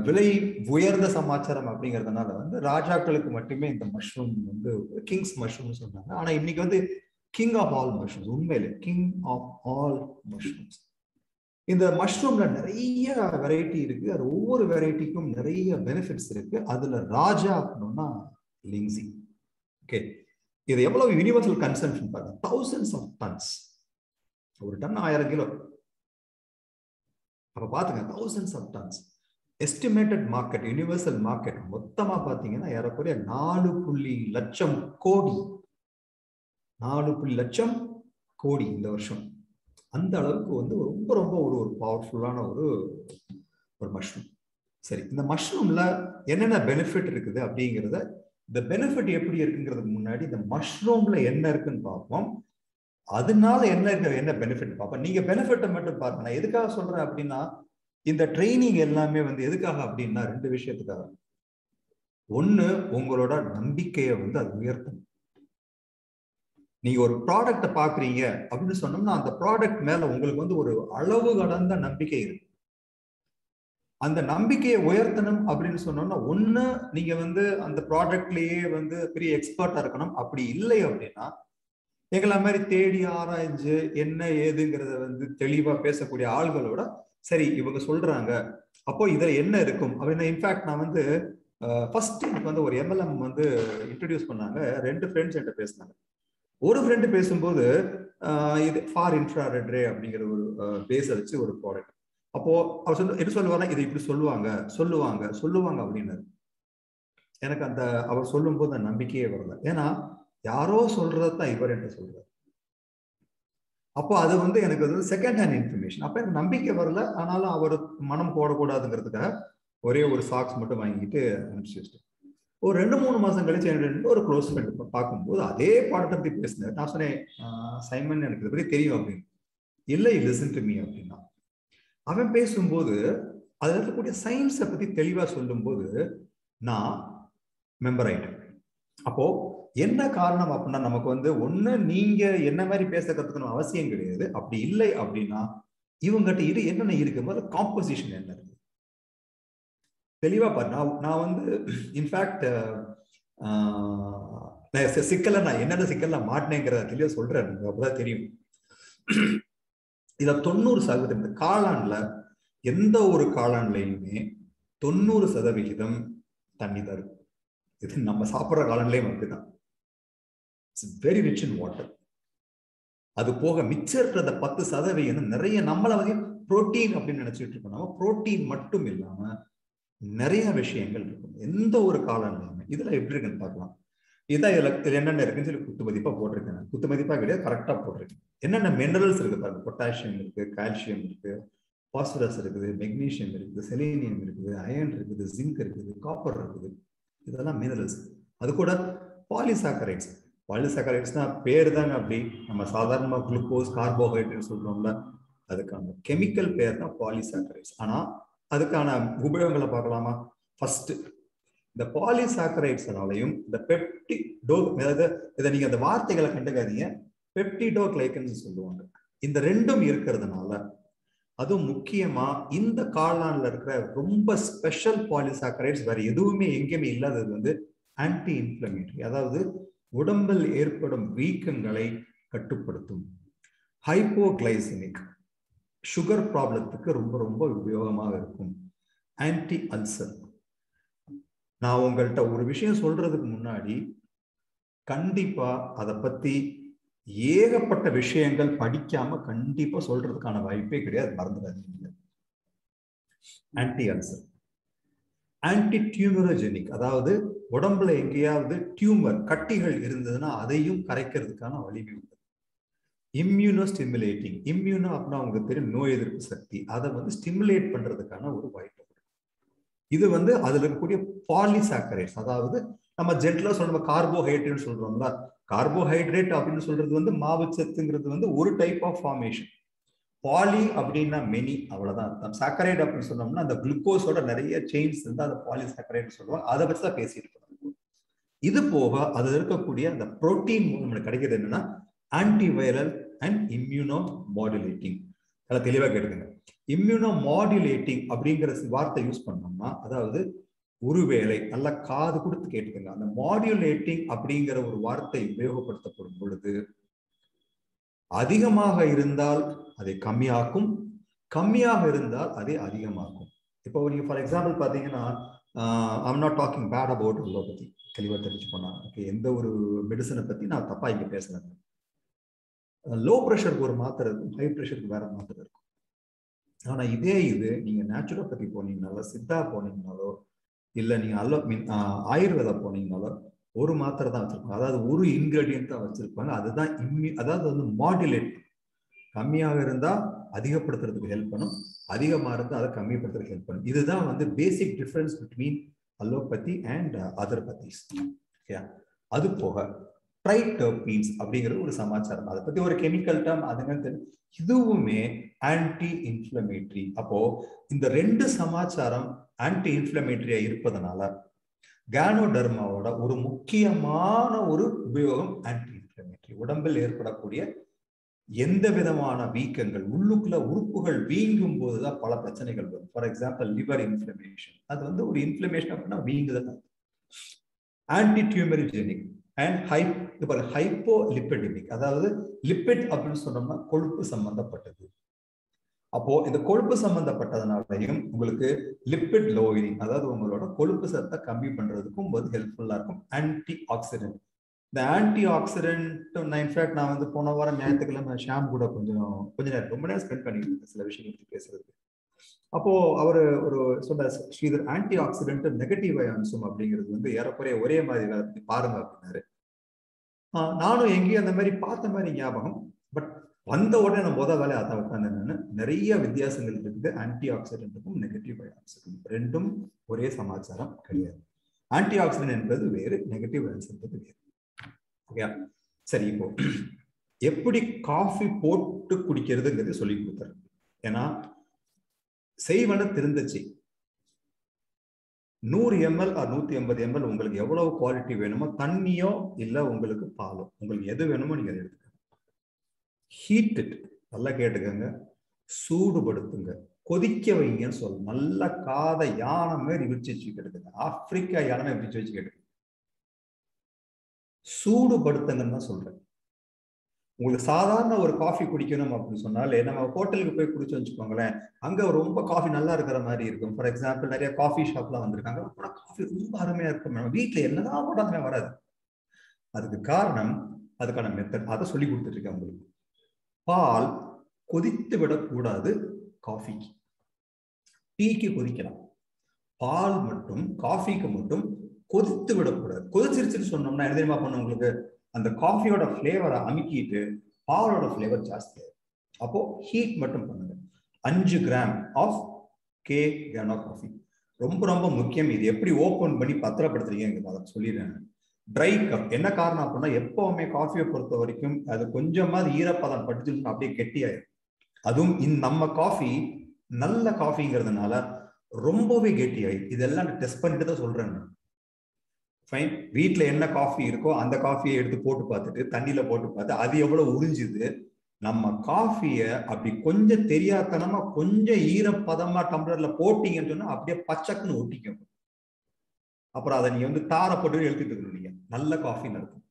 விலை உயர்ந்த சமாச்சாரம் அப்படிங்கிறதுனால வந்து ராஜாக்களுக்கு மட்டுமே இந்த மஷ்ரூம் வந்து கிங்ஸ் மஷ்ரூம் சொன்னாங்க. ஆனா இன்னைக்கு வந்து கிங் ஆஃப் ஆல் மஷ்ரூம்ஸ், உண்மையிலே கிங் ஆஃப் ஆல் மஷ்ரூம்ஸ். இந்த மஷ்ரூம்ல நிறைய வெரைட்டி இருக்கு, அது ஒவ்வொரு வெரைட்டிக்கும் நிறைய பெனிஃபிட்ஸ் இருக்கு. அதுல ராஜா அப்படின்னா லிங்ஸி. ஓகே, இது எவ்வளவு யூனிவர்சல் கன்சம்ஷன் பாருங்க, thousands of tons. ஒரு டன் 1000 கிலோ. அப்ப பாத்துங்க, thousands of tons. Estimated market, universal market மொத்தமா பாத்தீங்கன்னா ஏறக்குறைய 4 லட்சம் கோடி, 4 லட்சம் கோடி இந்த வருஷம். அந்த அளவுக்கு வந்து ரொம்ப ஒரு பவர்ஃபுல்லான ஒரு மஷ்ரூம். சரி, இந்த மஷ்ரூம்ல என்னென்ன பெனிஃபிட் இருக்குது அப்படிங்கிறத, இந்த பெனிஃபிட் எப்படி இருக்குங்கிறதுக்கு முன்னாடி இந்த மஷ்ரூம்ல என்ன இருக்குன்னு பார்ப்போம். அதனால என்ன பெனிஃபிட் பார்ப்போம். நீங்க பெனிஃபிட்டை மட்டும் பாருங்க. நான் எதுக்காக சொல்றேன் அப்படின்னா, இந்த ட்ரைனிங் எல்லாமே வந்து எதுக்காக அப்படின்னா 2 விஷயத்துக்காக. ஒண்ணு, உங்களோட நம்பிக்கையை வந்து அது உயர்த்தணும். நீங்க ஒரு ப்ராடக்ட பாக்குறீங்க அப்படின்னு சொன்னோம்னா அந்த ப்ராடக்ட் மேல உங்களுக்கு வந்து ஒரு அளவு கடந்த நம்பிக்கை இருக்கு. அந்த நம்பிக்கையை உயர்த்தணும் அப்படின்னு சொன்னோம்னா, ஒண்ணு நீங்க வந்து அந்த ப்ராடக்ட்லயே வந்து பெரிய எக்ஸ்பர்ட்டா இருக்கணும். அப்படி இல்லை அப்படின்னா எங்களை மாதிரி தேடி ஆராய்ஞ்சு என்ன ஏதுங்கிறத வந்து தெளிவா பேசக்கூடிய ஆள்களோட, சரி இவங்க சொல்றாங்க அப்போ இதுல என்ன இருக்கும் அப்படின்னு. இன்ஃபேக்ட் நான் வந்து ஃபர்ஸ்ட் எனக்கு வந்து ஒரு MLM வந்து இன்ட்ரடியூஸ் பண்ணாங்க. 2 ஃப்ரெண்ட்ஸ் என்கிட்ட பேசினாங்க. ஒரு ஃப்ரெண்டு பேசும்போது இது ஃபார் இன்ஃப்ராரெட் ரே அப்படிங்கிற ஒரு பேஸ வச்சு ஒரு ப்ராடக்ட். அப்போ அவர் என்ன சொல்லுவாங்க, இதை இப்படி சொல்லுவாங்க அப்படின்னாரு. எனக்கு அந்த அவர் சொல்லும் போது அந்த நம்பிக்கையே வரல. ஏன்னா யாரோ சொல்றதான் இவர் என்கிட்ட சொல்றாரு. அப்போ அது வந்து எனக்கு வந்து செகண்ட் ஹேண்ட் இன்ஃபர்மேஷன். அப்ப எனக்கு நம்பிக்கை வரல. ஆனாலும் அவர் மனம் போடக்கூடாதுங்கிறதுக்காக ஒரே ஒரு சாக்ஸ் மட்டும் வாங்கிட்டு அனுப்பிச்சு வச்சிட்டேன். ஒரு 2-3 மாசம் கழிச்சு என்னோட ஒரு க்ளோஸ் ஃப்ரெண்ட் பார்க்கும்போது அதே பாடத்தை பத்தி பேசினார். நான் சொன்னேன், சைமன் எனக்கு இதை பத்தி தெரியும் அப்படின்னு. இல்லை, லிசன் டு மீ அப்படின்னா. அவன் பேசும்போது அதுல இருக்கக்கூடிய சயின்ஸை பத்தி தெளிவா சொல்லும் போது நான் மெம்பர் ஆயிட்டேன். அப்போ என்ன காரணம் அப்படின்னா, நமக்கு வந்து ஒண்ணு நீங்க என்ன மாதிரி பேச கத்துக்கணும் அவசியம் கிடையாது. அப்படி இல்லை அப்படின்னா இவங்ககிட்ட இது என்னென்ன இருக்கு, முதல்ல காம்போசிஷன் என்ன இருக்கு தெளிவா பாரு. நான் வந்து இன்ஃபேக்ட் சிக்கலை நான் என்னென்ன சிக்கல் நான் மாட்டினேங்கிறத தெளிவா சொல்றேன், அப்பதான் தெரியும். இத 90% காளான்ல எந்த ஒரு காளான்லையுமே 90% தண்ணி தரும். இது நம்ம சாப்பிட்ற காலநிலையும் அப்படிதான். It's very rich in water. அது போக மிச்சம் இருக்கிற 10% நிறைய நம்மள வந்து புரோட்டீன் அப்படின்னு நினைச்சிட்டு இருக்கோம். நம்ம புரோட்டீன் மட்டும் இல்லாம நிறைய விஷயங்கள் இருக்கும் எந்த ஒரு காலநிலையுமே. இதுல எப்படி இருக்குன்னு பார்க்கலாம். இதான் இதுல என்னென்ன இருக்குன்னு சொல்லி குத்து மதிப்பா போட்டிருக்கேன். குத்து மதிப்பா கிடையாது, கரெக்டா போட்டிருக்கேன். என்னென்ன மினரல்ஸ் இருக்கு பாருங்க. பொட்டாசியம் இருக்கு, கால்சியம் இருக்கு, பாஸ்பரஸ் இருக்குது, மெக்னீசியம் இருக்குது, செலேனியம் இருக்குது, அயன் இருக்குது, ஜிங்க் இருக்குது, காப்பர் இருக்குது. இதெல்லாம் மினரல்ஸ். அது கூட பாலிசாக்கரைட்ஸ். பாலிசாக்கரைட்ஸ்னா பேர் தாங்க அப்படி. நம்ம சாதாரண குளுக்கோஸ், கார்போஹைட்ரேட் சொல்றோம்ல, அதுக்கான கெமிக்கல் பேர் தான் பாலிசாக்கரைட்ஸ். ஆனா அதுக்கான உபயோகங்களை பார்க்கலாமா? ஃபர்ஸ்ட், இந்த பாலிசாக்கரைட்ஸ்னாலையும் இந்த பெப்டிடோ, அதாவது இதை நீங்க அந்த வார்த்தைகளை கண்டுக்காதீங்க, பெப்டிடோ கிளைக்கன்ஸ் சொல்லுவாங்க. இந்த ரெண்டும் இருக்கிறதுனால, அதுவும் முக்கியமா இந்த காளான்ல இருக்கிற ரொம்ப ஸ்பெஷல் பாலிசாக்கரைட்ஸ் வேற எதுவுமே எங்கேயுமே இல்லாதது வந்து ஆன்டி இன்ஃப்ளமேட்டரி, அதாவது உடம்பில் ஏற்படும் வீக்கங்களை கட்டுப்படுத்தும். ஹைப்போகிளைசமிக், சுகர் ப்ராப்ளத்துக்கு ரொம்ப ரொம்ப உபயோகமாக இருக்கும். Anti ulcer. நான் உங்கள்கிட்ட ஒரு விஷயம் சொல்றதுக்கு முன்னாடி கண்டிப்பா அதை பத்தி ஏகப்பட்ட விஷயங்கள் படிக்காம கண்டிப்பா சொல்றதுக்கான வாய்ப்பே கிடையாது, மறந்துடாதீங்க. Anti ulcer. ஆன்டி டியூமரோஜெனிக், அதாவது உடம்புல எங்கேயாவது டியூமர், கட்டிகள் இருந்ததுன்னா அதையும் கரைக்கிறதுக்கான வலிமை உண்டு. Immuno stimulating. இம்யூனோ அப்படின்னா உங்களுக்கு தெரியும், நோய் எதிர்ப்பு சக்தி. அதை வந்து ஸ்டிமுலேட் பண்றதுக்கான ஒரு வாய்ப்பு. இது வந்து அதுல இருக்கக்கூடிய பாலிசாக்கரைட்ஸ், அதாவது நம்ம ஜென்ரலா சொல்ற கார்போஹைட்ரேட் சொல்றோம்ல, கார்போஹைட்ரேட் அப்படின்னு சொல்றது வந்து மாவுச்சத்துங்கிறது வந்து ஒரு டைப் ஆஃப் ஃபார்மேஷன். பாலி அப்படின்னா மெனி, அவ்வளவுதான் அர்த்தம். சாக்கரைட் அப்படின்னு சொன்னோம்னா அந்த குளுக்கோஸோட நிறைய செயின்ஸ் இருந்தா அதை பாலிசாக்கரைட் சொல்லுவாங்க. அதை வச்சு தான் பேசிட்டு இருக்கோம். இது போக அதுல இருக்கக்கூடிய அந்த புரோட்டீன் நம்மளுக்கு கிடைக்கிறது என்னன்னா ஆன்டிவைரல் அண்ட் இம்யூனோ மாடுலேட்டிங். அதெல்லாம் தெளிவா கேட்டுக்கங்க. இம்யூனோ மாடுலேட்டிங் அப்படிங்கிற வார்த்தை யூஸ் பண்ணோம்னா, அதாவது ஒருவேளை நல்லா காது கொடுத்து கேட்டுக்கங்க, அந்த மாடுலேட்டிங் அப்படிங்கிற ஒரு வார்த்தை உபயோகப்படுத்தப்படும் பொழுது அதிகமாக இருந்தால் அதை கம்மியாக்கும், கம்மியாக இருந்தால் அதை அதிகமாக்கும். இப்போ நீங்க ஃபார் எக்ஸாம்பிள் பாத்தீங்கன்னா, I'm not talking bad about allopathy, தெளிவா தெரிஞ்சுக்கோனா. ஓகே, எந்த ஒரு மெடிசனை பத்தி நான் தப்பா இங்க பேசல. லோ ப்ரெஷருக்கு ஒரு மாத்திரை இருக்கும், ஹை ப்ரெஷருக்கு வேற மாத்திரை இருக்கும். ஆனா இதே இது நீங்க நேச்சுரோபதி போனீங்கனாலோ, சித்தா போனீங்கனாலோ, இல்ல நீங்க ஆயுர்வேதா போனீங்கனாலோ ஒரு மாத்திரை தான் வச்சிருப்பாங்க, அதாவது ஒரு இன்கிரீடியன்ட் தான் வச்சிருப்பாங்க. அதுதான் அதாவது வந்து மாடுலேட். கம்மியாக இருந்தா அதிகப்படுத்துறதுக்கு ஹெல்ப் பண்ணும், அதிகமா இருந்தா அதை கம்மிப்படுத்துறதுக்கு ஹெல்ப் பண்ணும். இதுதான் வந்து basic difference between allopathy and other pathies. அது போக ட்ரைடர்பீன்ஸ் அப்படிங்கிற ஒரு சமாச்சாரம், அதை பத்தி ஒரு கெமிக்கல் டேர்ம், அதுங்க இதுவுமே ஆன்டி இன்ஃப்ளமேட்டரி. அப்போ இந்த ரெண்டு சமாச்சாரம் ஆன்டி இன்ஃப்ளமேட்டரியா இருப்பதனால கேனோடர்மாவோட ஒரு முக்கியமான ஒரு உபயோகம் ஆன்டி இன்ஃப்ளமேட்டரி. உடம்பில் ஏற்படக்கூடிய எந்த விதமான வீக்கங்கள், உள்ளுக்குள்ள உறுப்புகள் வீங்கும் போதுதான் பல பிரச்சனைகள் வரும். ஃபார் எக்ஸாம்பிள் லிவர் இன்ஃப்ளமேஷன், அது வந்து ஒரு இன்ஃப்ளமேஷன் அப்படின்னா வீங்குதான். ஆன்டி டியூமரிஜெனிக் அண்ட் ஹைப்போலிபிடெமிக், அதாவது லிப்பிட் அப்படின்னு சொன்னோம்னா கொழுப்பு சம்பந்தப்பட்டது. அப்போ இந்த கொழுப்பு சம்பந்தப்பட்டதுனாலையும் உங்களுக்கு லிப்பிட் லோயரிங், அதாவது உங்களோட கொழுப்பு சத்தை கம்மி பண்றதுக்கும் போது ஹெல்ப்ஃபுல்லா இருக்கும். Anti accident. இந்த ஆன்டி ஆக்சிடென்ட் இன்ஃபேக்ட் நான் வந்து போன வாரம் ஞாயிற்றுக்கிழமை ஷாம் கூட கொஞ்ச நேரம் ரொம்ப நேரம் ஸ்பெண்ட் பண்ணிட்டு சில விஷயங்கள் பேசுறதுக்கு. அப்போ அவரு ஒரு சொன்ன, ஸ்ரீதர் ஆன்டி ஆக்சிடென்ட் நெகட்டிவ் அம்சம் அப்படிங்கிறது வந்து ஏறக்குறைய ஒரே மாதிரி பாருங்க அப்படின்னாரு. நானும் எங்கேயும் அந்த மாதிரி பார்த்த மாதிரி ஞாபகம். பட் வந்த உடனே நான் முதல் வேலையை அதை உட்காந்து நிறைய வித்தியாசங்கள் இருக்குது ஆன்டி ஆக்சிடென்ட்டுக்கும் நெகட்டிவ் அம்சத்துக்கும். ரெண்டும் ஒரே சமாச்சாரம் கிடையாது. ஆன்டி ஆக்சிடென்ட் என்பது வேறு, நெகட்டிவ் அம்சம் என்பது வேறு. ஓகே, சரி. இப்போ எப்படி காஃபி போட்டு குடிக்கிறதுங்கிறது சொல்லி கொடுத்தாரு. ஏன்னா செய்வன திருந்துச்சு. 100 ml or 150 ml உங்களுக்கு எவ்வளவு குவாலிட்டி வேணுமோ, தண்ணியோ இல்ல உங்களுக்கு பாலோ, உங்களுக்கு எது வேணுமோ நீங்க எடுத்துக்கோங்க. ஹீட் இட், நல்லா கேட்டுக்கோங்க, சூடுபடுத்துங்க, கொதிக்க வைங்கன்னு சொல்லுங்க. நல்லா காதை யானை மாதிரி விரிச்சு வச்சு கேட்டுக்கங்க, ஆப்பிரிக்கா யானை விரிச்சு வச்சு கேட்டுக்கங்க. சூடுபடுத்துங்கன்னு தான் சொல்றேன். உங்களுக்கு சாதாரண ஒரு காஃபி குடிக்கணும் அப்படின்னு சொன்னாலே நம்ம ஹோட்டலுக்கு போய் குடிச்சு வச்சுக்கோங்களேன், அங்க ரொம்ப காஃபி நல்லா இருக்கிற மாதிரி இருக்கும். ஃபார் எக்ஸாம்பிள் நிறைய காஃபி ஷாப்லாம் வந்திருக்காங்க, காஃபி ரொம்ப அருமையா இருக்கும். நம்ம வீட்டுல என்னதான் போட்டாலுமே வராது. அதுக்கு காரணம் அதுக்கான மெத்தட், அதை சொல்லி கொடுத்துட்டு இருக்கேன் உங்களுக்கு. பால் கொதித்து விடக்கூடாது. காஃபிக்கு, டீக்கு கொதிக்கலாம். பால் மட்டும் காஃபிக்கு மட்டும் கொதித்து விடக்கூடாது. கொதிச்சிருச்சுன்னு சொன்னோம்னா என்ன தெரியுமா பண்ணும் உங்களுக்கு, அந்த காஃபியோட ஃப்ளேவரை அமுக்கிட்டு பாலோட ஃப்ளேவர் ஜாஸ்தி. அப்போ ஹீட் மட்டும் பண்ணுங்க. 5 gram of can of coffee ரொம்ப ரொம்ப முக்கியம். இது எப்படி ஓப்பன் பண்ணி பத்திரப்படுத்துறீங்க அதை சொல்லிடுறேன். ட்ரை கப் என்ன காரணம் அப்படின்னா, எப்பவுமே காஃபியை பொறுத்த வரைக்கும் அது கொஞ்சமாவது ஈரப்பதம் பட்டுச்சுன்னு அப்படியே கெட்டியாயிடும். அதுவும் நம்ம காஃபி நல்ல காஃபிங்கிறதுனால ரொம்பவே கெட்டியாயிடும். இதெல்லாம் டெஸ்ட் பண்ணிட்டு தான் சொல்றேன். ஃபைன், வீட்டில் என்ன காஃபி இருக்கோ அந்த காஃபியை எடுத்து போட்டு பார்த்துட்டு தண்ணியில போட்டு பார்த்து அது எவ்வளவு உறிஞ்சுது. நம்ம காஃபியை அப்படி கொஞ்சம் தெரியாதனமா கொஞ்சம் ஈரப்பதமா டம்ளர்ல போட்டீங்கன்னு சொன்னா அப்படியே பச்சக்குன்னு ஒட்டிக்கும். அப்புறம் அதை நீங்க தார போட்டு எழுதிட்டு இருக்கணும். நீங்க நல்ல காஃபி நடக்கும்.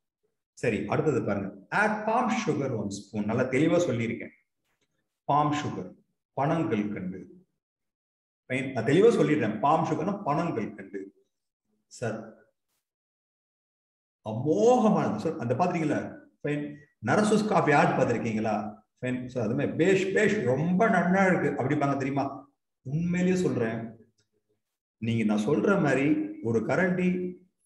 சரி, அடுத்தது பாருங்க. Add palm sugar 1 spoon. நல்லா தெளிவா சொல்லியிருக்கேன். பாம் சுகர் பனங்கள் கண்டு. நான் தெளிவா சொல்லிடுறேன். பாம் சுகர்னா பனங்கள் கண்டு. சார் அமோகமானது சார். அந்த பாத்திரீங்களா நரசூஸ் காஃபி ஆட் பார்த்திருக்கீங்களா? அது மாதிரி பேஷ் பேஷ் ரொம்ப நல்லா இருக்கு அப்படிப்பாங்க தெரியுமா? உண்மையிலேயே சொல்றேன், நீங்க நான் சொல்ற மாதிரி ஒரு கரண்டி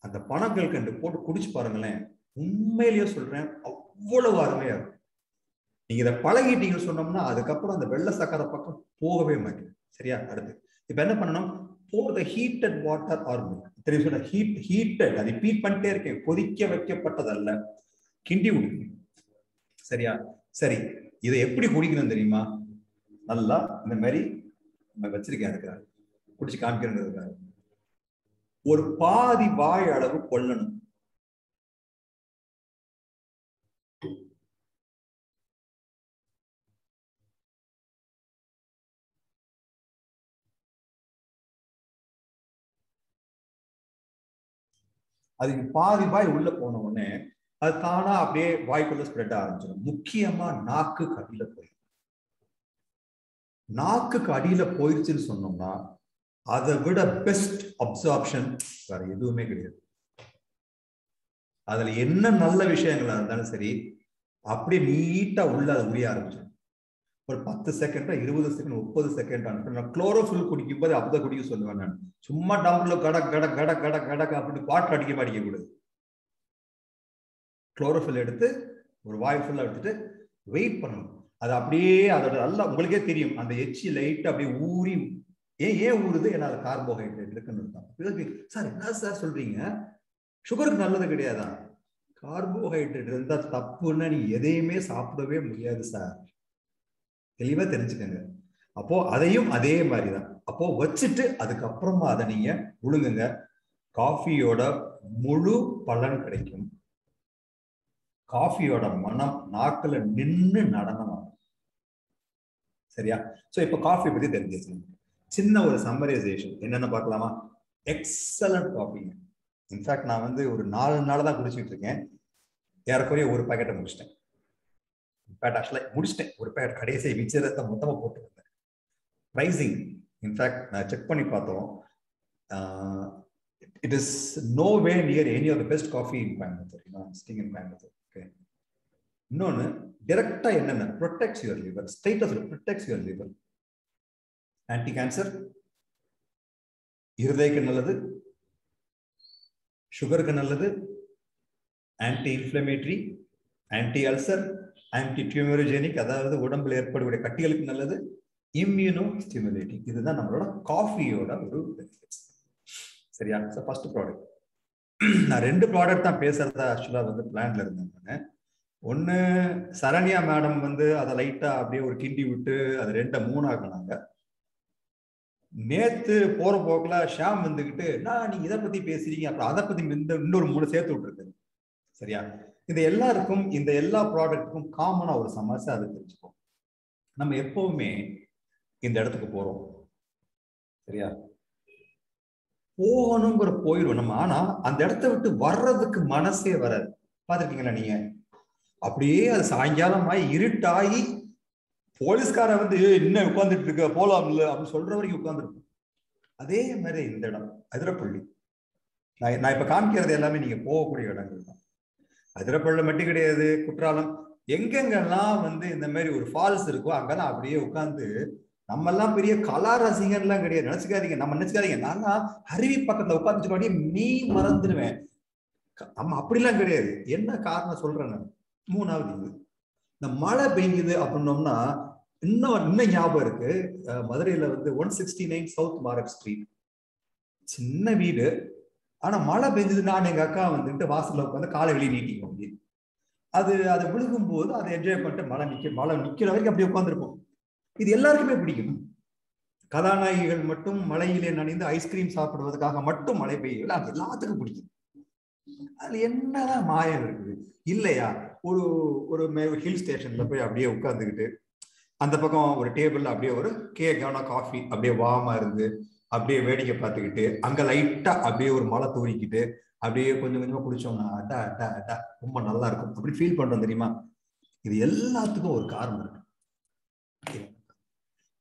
அந்த பனங்கள் கண்டு போட்டு குடிச்சு பாருங்களேன். உண்மையிலேயே சொல்றேன், அவ்வளவு அருமையா இருக்கும். நீங்க இதை பழகிட்டீங்கன்னு சொன்னோம்னா அதுக்கப்புறம் அந்த வெள்ளை சக்கரை பக்கம் போகவே மாட்டேன். சரியா? அடுத்து இப்ப என்ன பண்ணணும், pour the heated water or milk. தெரியும் சொல்ற ஹீட்டட், அது ஹீட் பண்ணிட்டே இருக்கேன், கொதிக்க வைக்கப்பட்டதல்ல, கிண்டி விடுங்க. சரியா? சரி, இதை எப்படி குடிக்கணும் தெரியுமா? நல்லா இந்த மாதிரி வச்சிருக்கேன், அதுக்காக குடிச்சு காமிக்கிறதுக்காக. ஒரு பாதி வாய் அளவு கொள்ளணும். அதுக்கு பாதி வாய் உள்ள போன உடனே அது தானா அப்படியே வாய்க்குள்ள ஸ்ப்ரெட் ஆரம்பிச்சிடும். முக்கியமா நாக்குக்கு அடியில போயிடும். நாக்குக்கு அடியில போயிடுச்சுன்னு சொன்னோம்னா அதை விட பெஸ்ட் அப்சார்ப்ஷன் வேற எதுவுமே கிடையாது. அதுல என்ன நல்ல விஷயங்களா இருந்தாலும் சரி அப்படியே நீட்டா உள்ள அதை உரிய ஆரம்பிச்சிடும். ஒரு 10 செகண்ட் 20 செகண்ட் 30 செகண்ட் நான் குளோரோஃபில் குடிக்கும் போது அப்பதான் குடிக்க சொல்லுவேன். நான் சும்மா டம்ளர்ல கடக் கடக் கடக் கடக் கடக் அப்படின்னு பாட்டு அடிக்க கூடாது. குளோரோஃபில் எடுத்து ஒரு வாய் ஃபுல்லா எடுத்துட்டு வெயிட் பண்ணணும். அது அப்படியே அதோட நல்லா உங்களுக்கே தெரியும், அந்த எச்சி லைட் அப்படியே ஊறி. ஏன் ஊறுது? ஏன்னா அது கார்போஹைட்ரேட் இருக்குன்னு. சார் என்ன சார் சொல்றீங்க, சுகருக்கு நல்லது கிடையாதா? கார்போஹைட்ரேட் இருந்தா தப்புன்னா நீ எதையுமே சாப்பிடவே முடியாது சார். தெளிவா தெரிஞ்சுக்கங்க. அப்போ அதையும் அதே மாதிரிதான். அப்போ வச்சுட்டு அதுக்கப்புறமா அதை நீங்க முழுங்குங்க. காஃபியோட முழு பலன் கிடைக்கும். காஃபியோட மனம் நாக்குல நின்று நடனமாகும். சரியா? சோ இப்ப காஃபி பத்தி தெரிஞ்சிருச்சு. சின்ன ஒரு சம்மரைசேஷன் என்னென்ன பார்க்கலாமா? எக்ஸலண்ட் காஃபிங்க. இன்ஃபேக்ட் நான் ஒரு 4 நாள் தான் குடிச்சிட்டு இருக்கேன். ஏறக்குறைய ஒரு பாக்கெட்டை முடிச்சிட்டேன். இன்ஃபேக்ட் ஆக்சுவலா முடிச்சிட்டேன் ஒரு பாக்கெட். கடைசி மிச்சத்தை மொத்தமா போட்டு வந்தேன். ப்ரைசிங் இன்ஃபேக்ட் நான் செக் பண்ணி பார்த்தோம். it is nowhere near any of the best coffee in Coimbatore. I'm sitting in Coimbatore. Okay. இன்னொன்னு டைரக்டா என்னென்ன protects your liver, status protects your liver, anti cancer, இருதயக்கு நல்லது, சுகருக்கு நல்லது, anti inflammatory, anti ulcer, anti tumorigenic, அதாவது உடம்புல ஏற்படக்கூடிய கட்டிகளுக்கு நல்லது, இம்யூனோ ஸ்டிமுலேட்டிங். இதுதான் நம்மளோட காஃபியோட ஒரு பெனிஃபிட்ஸ். சரியா? First product. நான் 2 ப்ராடக்ட் தான் பேசுறதா ஆக்சுவலா பிளான்ல இருந்தேன். ஒன்னு சரண்யா மேடம் அதை லைட்டா அப்படியே ஒரு கிண்டி விட்டு அது 2 3 ஆக்கினாங்க. நேத்து போற போக்குல ஷாம் வந்துகிட்டு நான் நீங்க இதை பத்தி பேசுறீங்க, அப்புறம் அதை பத்தி இன்னொரு 3 சேர்த்து விட்டுருக்கு. சரியா? இந்த எல்லாருக்கும் இந்த எல்லா ப்ராடக்ட்டுக்கும் காமனா ஒரு சமஸ்யா அது தெரிஞ்சுப்போம். நம்ம எப்பவுமே இந்த இடத்துக்கு போறோம். சரியா? போகணுங்கிற போயிடும் நம்ம. ஆனா அந்த இடத்த விட்டு வர்றதுக்கு மனசே வராது. பாத்துருக்கீங்களா நீங்க? அப்படியே அது சாயங்காலமாயி இருட்டாகி போலீஸ்கார வந்து இன்னும் உட்கார்ந்துட்டு இருக்க போலாம் இல்ல அப்படின்னு சொல்ற வரைக்கும் உட்கார்ந்துருக்கும். அதே மாதிரி இந்த இடம் அதிரப்பள்ளி, நான் இப்ப காமிக்கிறது எல்லாமே நீங்க போகக்கூடிய இடங்கள் தான். அதிரப்பள்ளி மட்டும் கிடையாது, குற்றாலம், எங்கெங்கெல்லாம் வந்து இந்த மாதிரி ஒரு ஃபால்ஸ் இருக்கோ அங்கெல்லாம் அப்படியே உட்கார்ந்து நம்ம எல்லாம் பெரிய கலா ரசிகன்லாம் கிடையாது, நினைச்சுக்காதீங்க. நம்ம நினைச்சுக்காதீங்க நானா அருவி பக்கத்துல உட்காந்துட்டு நீ மறந்துடுவேன், நம்ம அப்படிலாம் கிடையாது. என்ன காரணம் சொல்றேன் நான். மூணாவது இது இந்த மழை பெய்யுது அப்படின்னோம்னா இன்னும் ஞாபகம் இருக்கு. மதுரையில வந்து 169 சவுத் மாரக் ஸ்ட்ரீட், சின்ன வீடு. ஆனா மழை பெஞ்சது, நான் எங்க அக்கா வந்துட்டு வாசல்ல உட்காந்து காலை வெளியே நீட்டிக்கும். அப்படி அது விழுகும் போது அதை என்ஜாய் பண்ணிட்டு மழை நிக்கிற வரைக்கும் அப்படியே உட்காந்துருப்போம். இது எல்லாருக்குமே பிடிக்கும். கதாநாயகிகள் மட்டும் மழையிலே நனைந்து ஐஸ்கிரீம் சாப்பிடுவதற்காக மட்டும் மழை பெய்யல, அது எல்லாத்துக்கும் பிடிக்கும். அதுல என்னதான் மாயம் இருக்குது இல்லையா? ஒரு ஒரு ஹில் ஸ்டேஷன்ல போய் அப்படியே உட்கார்ந்துக்கிட்டு அந்த பக்கம் ஒரு டேபிள்ல அப்படியே ஒரு கேக்கான காஃபி அப்படியே வார்மா இருந்து அப்படியே வேடிக்கை பார்த்துக்கிட்டு அங்க லைட்டா அப்படியே ஒரு மழை தூரிக்கிட்டு அப்படியே கொஞ்சம் கொஞ்சமா குடிச்சோம்னா அட்டா அட்டா அட்டா ரொம்ப நல்லா இருக்கும். அப்படி ஃபீல் பண்றோம் தெரியுமா? இது எல்லாத்துக்கும் ஒரு காரணம் இருக்கு.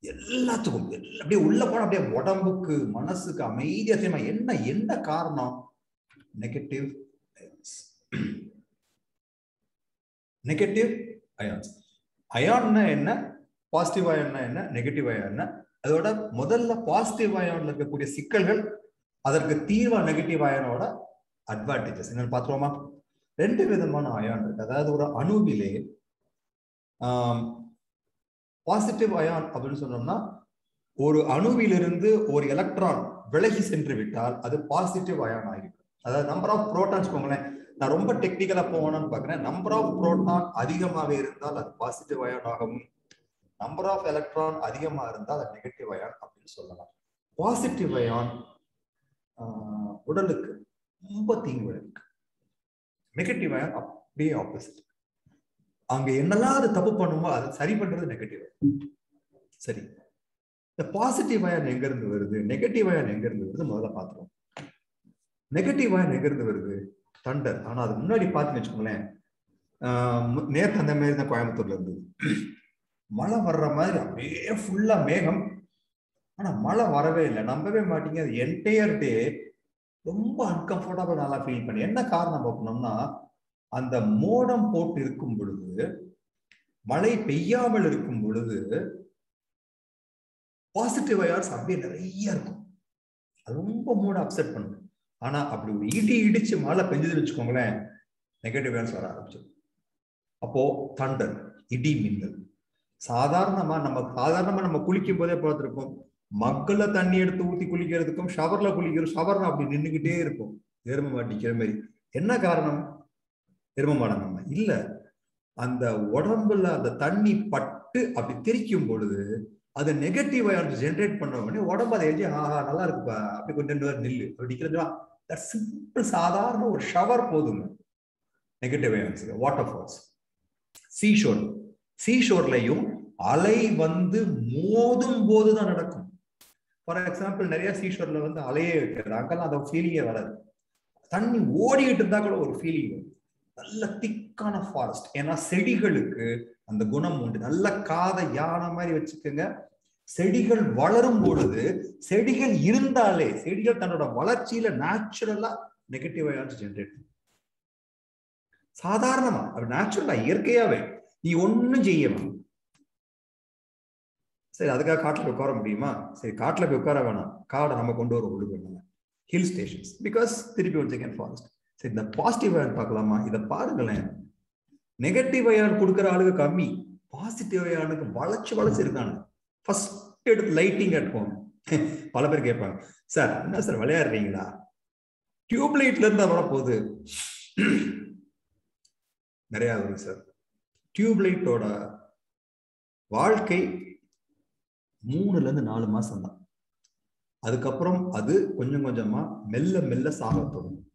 எல்லாத்துக்கும் அப்படியே உள்ள போனா அப்படியே உடம்புக்கு மனசுக்கு அமைதியா தெரியுமா? என்ன காரணம்? Negative negative ions. அயான்னா என்ன, பாசிட்டிவ் அயான்னா என்ன, நெகட்டிவ் அயான்னா, அதோட முதல்ல பாசிட்டிவ் அயான்ல இருக்கக்கூடிய சிக்கல்கள், அதற்கு தீர்வா நெகட்டிவ் அயானோட அட்வான்டேஜஸ் என்னன்னு பார்த்துருவோமா? 2 விதமான அயான் இருக்கு. அதாவது ஒரு அணுவிலே பாசிட்டிவ் அயான் அப்படின்னு சொன்னோம்னா, ஒரு அணுவிலிருந்து ஒரு எலக்ட்ரான் விலகி சென்று விட்டால் அது பாசிட்டிவ் அயான் ஆகிடும். அதாவது நம்பர் ஆஃப் புரோட்டான்ஸ் போங்களேன், நான் ரொம்ப டெக்னிக்கலா போகணும்னு பாக்குறேன். நம்பர் ஆஃப் புரோட்டான் அதிகமாக இருந்தால் அது பாசிட்டிவ் அயான் ஆகும், நம்பர் ஆஃப் எலக்ட்ரான் அதிகமாக இருந்தால் அது நெகட்டிவ் அயான் அப்படின்னு சொல்லலாம். பாசிட்டிவ் அயான் உடலுக்கு ரொம்ப தீங்கு விளைவிக்கு. நெகட்டிவ் அயான் அப்படியே ஆப்போசிட். அங்க என்னெல்லாம் அது தப்பு பண்ணுமோ அதை சரி பண்றது நெகட்டிவ் அயான். சரி, இந்த பாசிட்டிவ் அயான் எங்க இருந்து வருது, நெகட்டிவ் அயான் எங்க இருந்து வருது முதல்ல பாத்துருவோம். நெகட்டிவ் அயான் எங்க இருந்து வருது? தண்டர். ஆனா அது முன்னாடி பாத்துன்னு வச்சுக்கோங்களேன், நேற்று அந்த மாதிரி தான் கோயம்புத்தூர்ல இருந்தது. மழை வர்ற மாதிரி அப்படியே ஃபுல்லா மேகம், ஆனா மழை வரவே இல்லை. நம்பவே மாட்டீங்க, அது என்டையர் டே ரொம்ப அன்கம்ஃபர்டபுள் நல்லா ஃபீல் பண்ணி. என்ன காரணம் பார்க்கணும்னா, அந்த மோடம் போட்டு இருக்கும் பொழுது, மழை பெய்யாமல் இருக்கும் பொழுது பாசிட்டிவ் அயான்ஸ் அப்படியே நிறைய இருக்கும். அது ரொம்ப மூட அப்செட் பண்ணும். ஆனா அப்படி ஒரு இடிச்சு மழை பெஞ்சதுன்னு வச்சுக்கோங்களேன், நெகட்டிவ் அயான்ஸ் வர ஆரம்பிச்சிடும். அப்போ தண்டர், இடி மின்னல். சாதாரணமா நம்ம குளிக்கும் போதே பார்த்துருப்போம், மக்களை தண்ணி எடுத்து ஊத்தி குளிக்கிறதுக்கும் ஷவர்ல குளிக்கிறோம், ஷவர்ல அப்படி நின்றுகிட்டே இருக்கும் எரும மாட்டிக்கிற மாதிரி. என்ன காரணம்? எரும மாடம் நம்ம இல்ல, அந்த உடம்புல அந்த தண்ணி பட்டு அப்படி திரிக்கும் பொழுது அது நெகட்டிவ் அயான்ஸ் ஜென்ரேட் பண்ண உடனே உடம்பு அதை எழுதி ஆஹா நல்லா இருக்குப்பா அப்படி கொஞ்சம் நில்லு அப்படி சிம்பிள் சாதாரண ஒரு ஷவர் போதுங்க நெகட்டிவ் அயான்ஸ். வாட்டர் ஃபால்ஸ், சீஷோர்லையும் அலை வந்து மோதும் போதுதான் நடக்கும். ஃபார் எக்ஸாம்பிள் நிறைய சீஷோர்ல வந்து அலையே வைக்கிறது, அங்கெல்லாம் அந்த ஃபீலிங்கே வராது. தண்ணி ஓடிக்கிட்டு இருந்தா கூட ஒரு ஃபீலிங் வரும். நல்ல திக்கான ஃபாரஸ்ட், ஏன்னா செடிகளுக்கு அந்த குணம் உண்டு. நல்ல காதை யானை மாதிரி வச்சுக்கோங்க. செடிகள் வளரும் பொழுது, செடிகள் இருந்தாலே செடிகள் தன்னோட வளர்ச்சியில நேச்சுரலா நெகட்டிவ் அயான்ஸ் ஜென்ரேட். சாதாரணமா அது நேச்சுரலா இயற்கையாவே நீ ஒன்னும் செய்யணும். சரி, அதுக்காக காட்டுல போய் உட்கார முடியுமா? சரி, காட்டுல போய் உட்கார வேணாம், காடை நம்ம கொண்டு வர ஒழுங்கு ஹில் ஸ்டேஷன்ஸ், பிகாஸ் திருப்பி ஒன் செகண்ட் ஃபாரஸ்ட். சரி, இந்த பாசிட்டிவ் அயான் பார்க்கலாமா? இதை பாருங்களேன். நெகட்டிவ் அயான் கொடுக்குற ஆளுக்கு கம்மி, பாசிட்டிவ் அயானுக்கு வளைச்சு இருக்காங்க. ஃபர்ஸ்ட் எடுத்து லைட்டிங் எடுப்போம். பல பேர் கேட்பாங்க, சார் என்ன சார் விளையாடுறீங்களா? டியூப்லைட்ல இருந்தா வரப்போகுது. நிறைய வருது சார். டியூப்லைட்டோட வாழ்க்கை 3 to 4 மாசம் தான். அதுக்கப்புறம் அது கொஞ்சம் கொஞ்சமா மெல்ல சாக தொடங்கும்.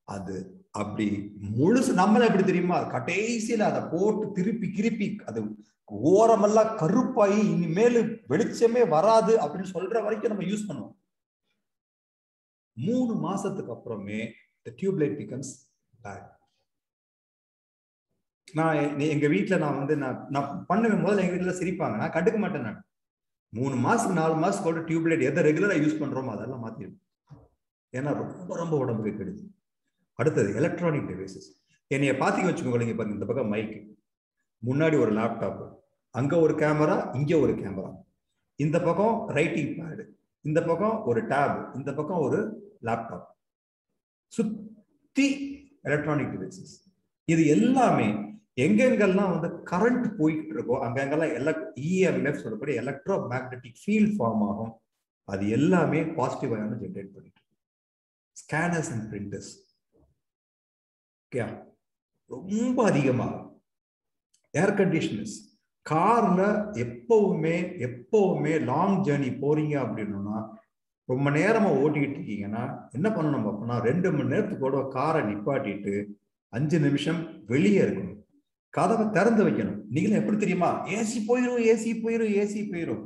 அது அப்படி முழுசு நம்மள எப்படி தெரியுமா, கடைசியில அதை போட்டு திருப்பி அது ஓரமெல்லாம் கருப்பாயி இனிமேல் வெளிச்சமே வராது அப்படின்னு சொல்ற வரைக்கும் நம்ம யூஸ் பண்ணுவோம். 3 மாசத்துக்கு அப்புறமே the tube light becomes bad. எங்க வீட்டுல நான் வந்து நான் பண்ணுவேன். முதல்ல எங்க வீட்டுல சிரிப்பாங்க, நான் கண்டுக்க மாட்டேன். நான் 3 மாசத்துக்கு 4 மாசத்துக்கு ஒரு டியூப்லைட் எதை ரெகுலரா யூஸ் பண்றோமோ அதெல்லாம் மாத்திடுவேன். ஏன்னா ரொம்ப ரொம்ப உடம்புக்கு கெடுது. அடுத்தது எலக்ட்ரானிக் டிவைசஸ். என்னைய பாத்தீங்க வச்சுக்கோங்க, பாருங்க, இந்த பக்கம் மைக், முன்னாடி ஒரு லேப்டாப், அங்க ஒரு கேமரா, இங்க ஒரு கேமரா, இந்த பக்கம் ரைட்டிங் பேடு, இந்த பக்கம் ஒரு டேப், இந்த பக்கம் ஒரு லேப்டாப், சுத்தி எலக்ட்ரானிக் டிவைசஸ். இது எல்லாமே எங்கெங்கெல்லாம் வந்து கரண்ட் போயிட்டு இருக்கோ அங்கெங்கெல்லாம் இஎம்எஃப் சொல்லக்கூடிய எலக்ட்ரோ மேக்னெட்டிக் ஃபீல்ட் ஃபார்ம் ஆகும். அது எல்லாமே பாசிட்டிவ் அயனை ஜென்ரேட் பண்ணிட்டு ஸ்கேனர்ஸ் அண்ட் பிரிண்டர்ஸ் ரொம்ப அதிகமாக. ஏர் கண்டிஷனர்ஸ், கார்ல எப்பவுமே லாங் ஜேர்னி போறீங்க அப்படின்னா, ரொம்ப நேரமா ஓட்டிக்கிட்டு இருக்கீங்கன்னா என்ன பண்ணணும் அப்படின்னா, 2 மணி நேரத்துக்கு காரை நிப்பாட்டிட்டு 5 நிமிஷம் வெளியே இருக்கணும், கதவை திறந்து வைக்கணும். நீங்களும் எப்படி தெரியுமா, ஏசி போயிரும்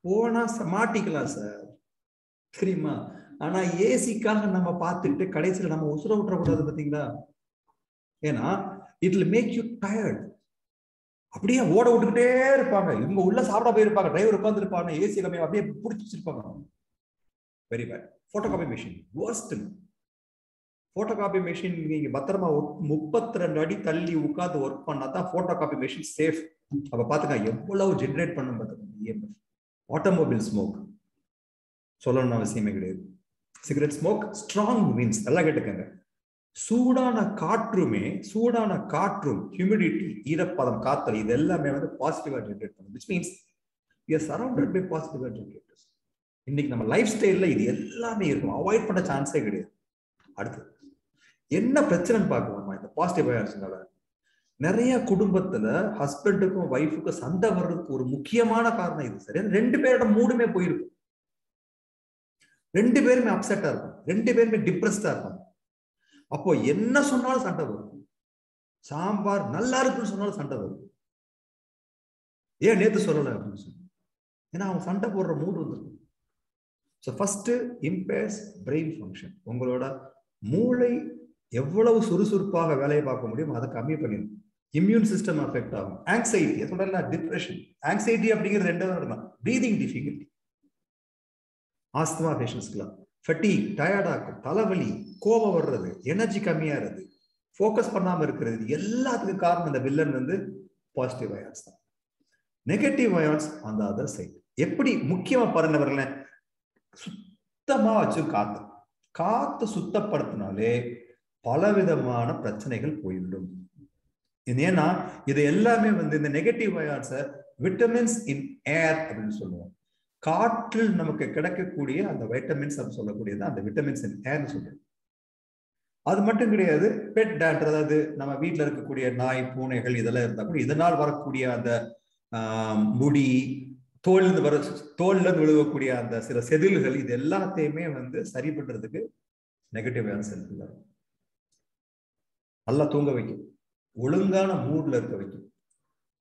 போனா மாட்டிக்கலாம் சார் தெரியுமா. ஆனா ஏசிக்காக நம்ம பார்த்துட்டு கடைசியில் நம்ம உசுர விட்டுறக்கூடாது பாத்தீங்களா. ஏன்னா it will make you tired. அப்படியே ஓட விட்டுக்கிட்டே இருப்பாங்க. இவங்க உள்ள சாப்பிட போயிருப்பாங்க, டிரைவர் உட்கார்ந்து இருப்பாங்க, ஏசி கம்மியா அப்படியே பிடிச்சி வச்சிருப்பாங்க. Very bad. Photo copy machine worst. Photo copy machine நீங்க பத்திரமா 32 அடி தள்ளி உட்கார்ந்து ஒர்க் பண்ணா தான் போட்டோ காப்பி மெஷின் சேஃப். அப்ப பாத்துங்க எவ்வளவு ஜெனரேட் பண்ணும் பாத்துங்க. ஆட்டோமொபைல் ஸ்மோக் சொல்லணும்னு அவசியமே கிடையாது. சிகரெட் ஸ்மோக், ஸ்ட்ராங் விண்ட்ஸ், எல்லாம் கேட்டுக்கங்க. சூடான காற்றும் ஹியூமிடிட்டி, ஈரப்பதம், காத்தல், இது எல்லாமே வந்து பாசிட்டிவா ஜெனரேட் பண்ணும். which means we are surrounded by positive generators. இன்னைக்கு நம்ம லைஃப் ஸ்டைல்ல இது எல்லாமே இருக்கும், அவாய்ட் பண்ண சான்ஸே கிடையாது. அடுத்து என்ன பிரச்சனைன்னு பார்க்கலாமா இந்த பாசிட்டிவ் அயர்ஸ்னால? நிறைய குடும்பத்துல ஹஸ்பண்டுக்கும் ஒய்ஃபுக்கும் சண்டை வர்றதுக்கு ஒரு முக்கியமான காரணம் இது. சரி, 2 பேரோட மூடுமே போயிருக்கும், 2 பேருமே அப்செட்டா இருக்கும், 2 பேருமே டிப்ரெஸ்டா இருக்கும். அப்போ என்ன சொன்னாலும் சண்டை வரும். சாம்பார் நல்லா இருக்குன்னு சொன்னாலும் சண்டை வரும். ஏன் நேத்து சொல்லல அப்படின்னு சொல்லி, ஏன்னா அவங்க சண்டை போடுற மூடு வந்துருக்கும். So first impairs brain function. உங்களோட மூளை எவ்வளவு சுறுசுறுப்பாக வேலையை பார்க்க முடியும் அதை கம்மி பண்ணிடும். இம்யூன் சிஸ்டம் அஃபெக்ட் ஆகும். ஆங்ஸைட்டி, சொல்றேன் டிப்ரெஷன், ஆங்ஸைட்டி அப்படிங்கிறது 2 தான். பிரீதிங் டிஃபிகல்ட்டி, ஆஸ்துமா பேஷண்ட்ஸ்க்குலாம் ஃபட்டிக், டயர்டா இருக்கும், தலைவலி, கோபம் வர்றது, எனர்ஜி கம்மியாகிறது, ஃபோக்கஸ் பண்ணாம இருக்கிறது, எல்லாத்துக்கும் காரணம் இந்த வில்லன் வந்து பாசிட்டிவ் அயான்ஸ் தான். Negative ions on the other side. எப்படி முக்கியமா பாருங்க, சுத்தமா வச்சு காத்து சுத்தப்படுத்தினாலே பலவிதமான பிரச்சனைகள் போய்விடும். ஏன்னா இது எல்லாமே வந்து இந்த நெகட்டிவ் அயான்ஸை விட்டமின்ஸ் இன் ஏர் அப்படின்னு சொல்லுவோம். காற்றில் நமக்கு கிடைக்கக்கூடிய அந்த வைட்டமின்ஸ் அப்படின்னு சொல்லக்கூடியது அந்த விட்டமின்ஸ் இன் ஏர்னு சொல்றோம். அது மட்டும் கிடையாது, பெட் டேண்டர், அதாவது நம்ம வீட்டில் இருக்கக்கூடிய நாய், பூனைகள் இதெல்லாம் இருந்தா கூட இதனால் வரக்கூடிய அந்த முடி, தோல்ல இருந்து விழுகக்கூடிய அந்த சில செதில்கள், இது எல்லாத்தையுமே வந்து சரி பண்றதுக்கு நெகட்டிவ் அயான்ஸ் இருக்குல்ல. நல்லா தூங்க வைக்கும், ஒழுங்கான மூட்ல இருக்க வைக்கும்,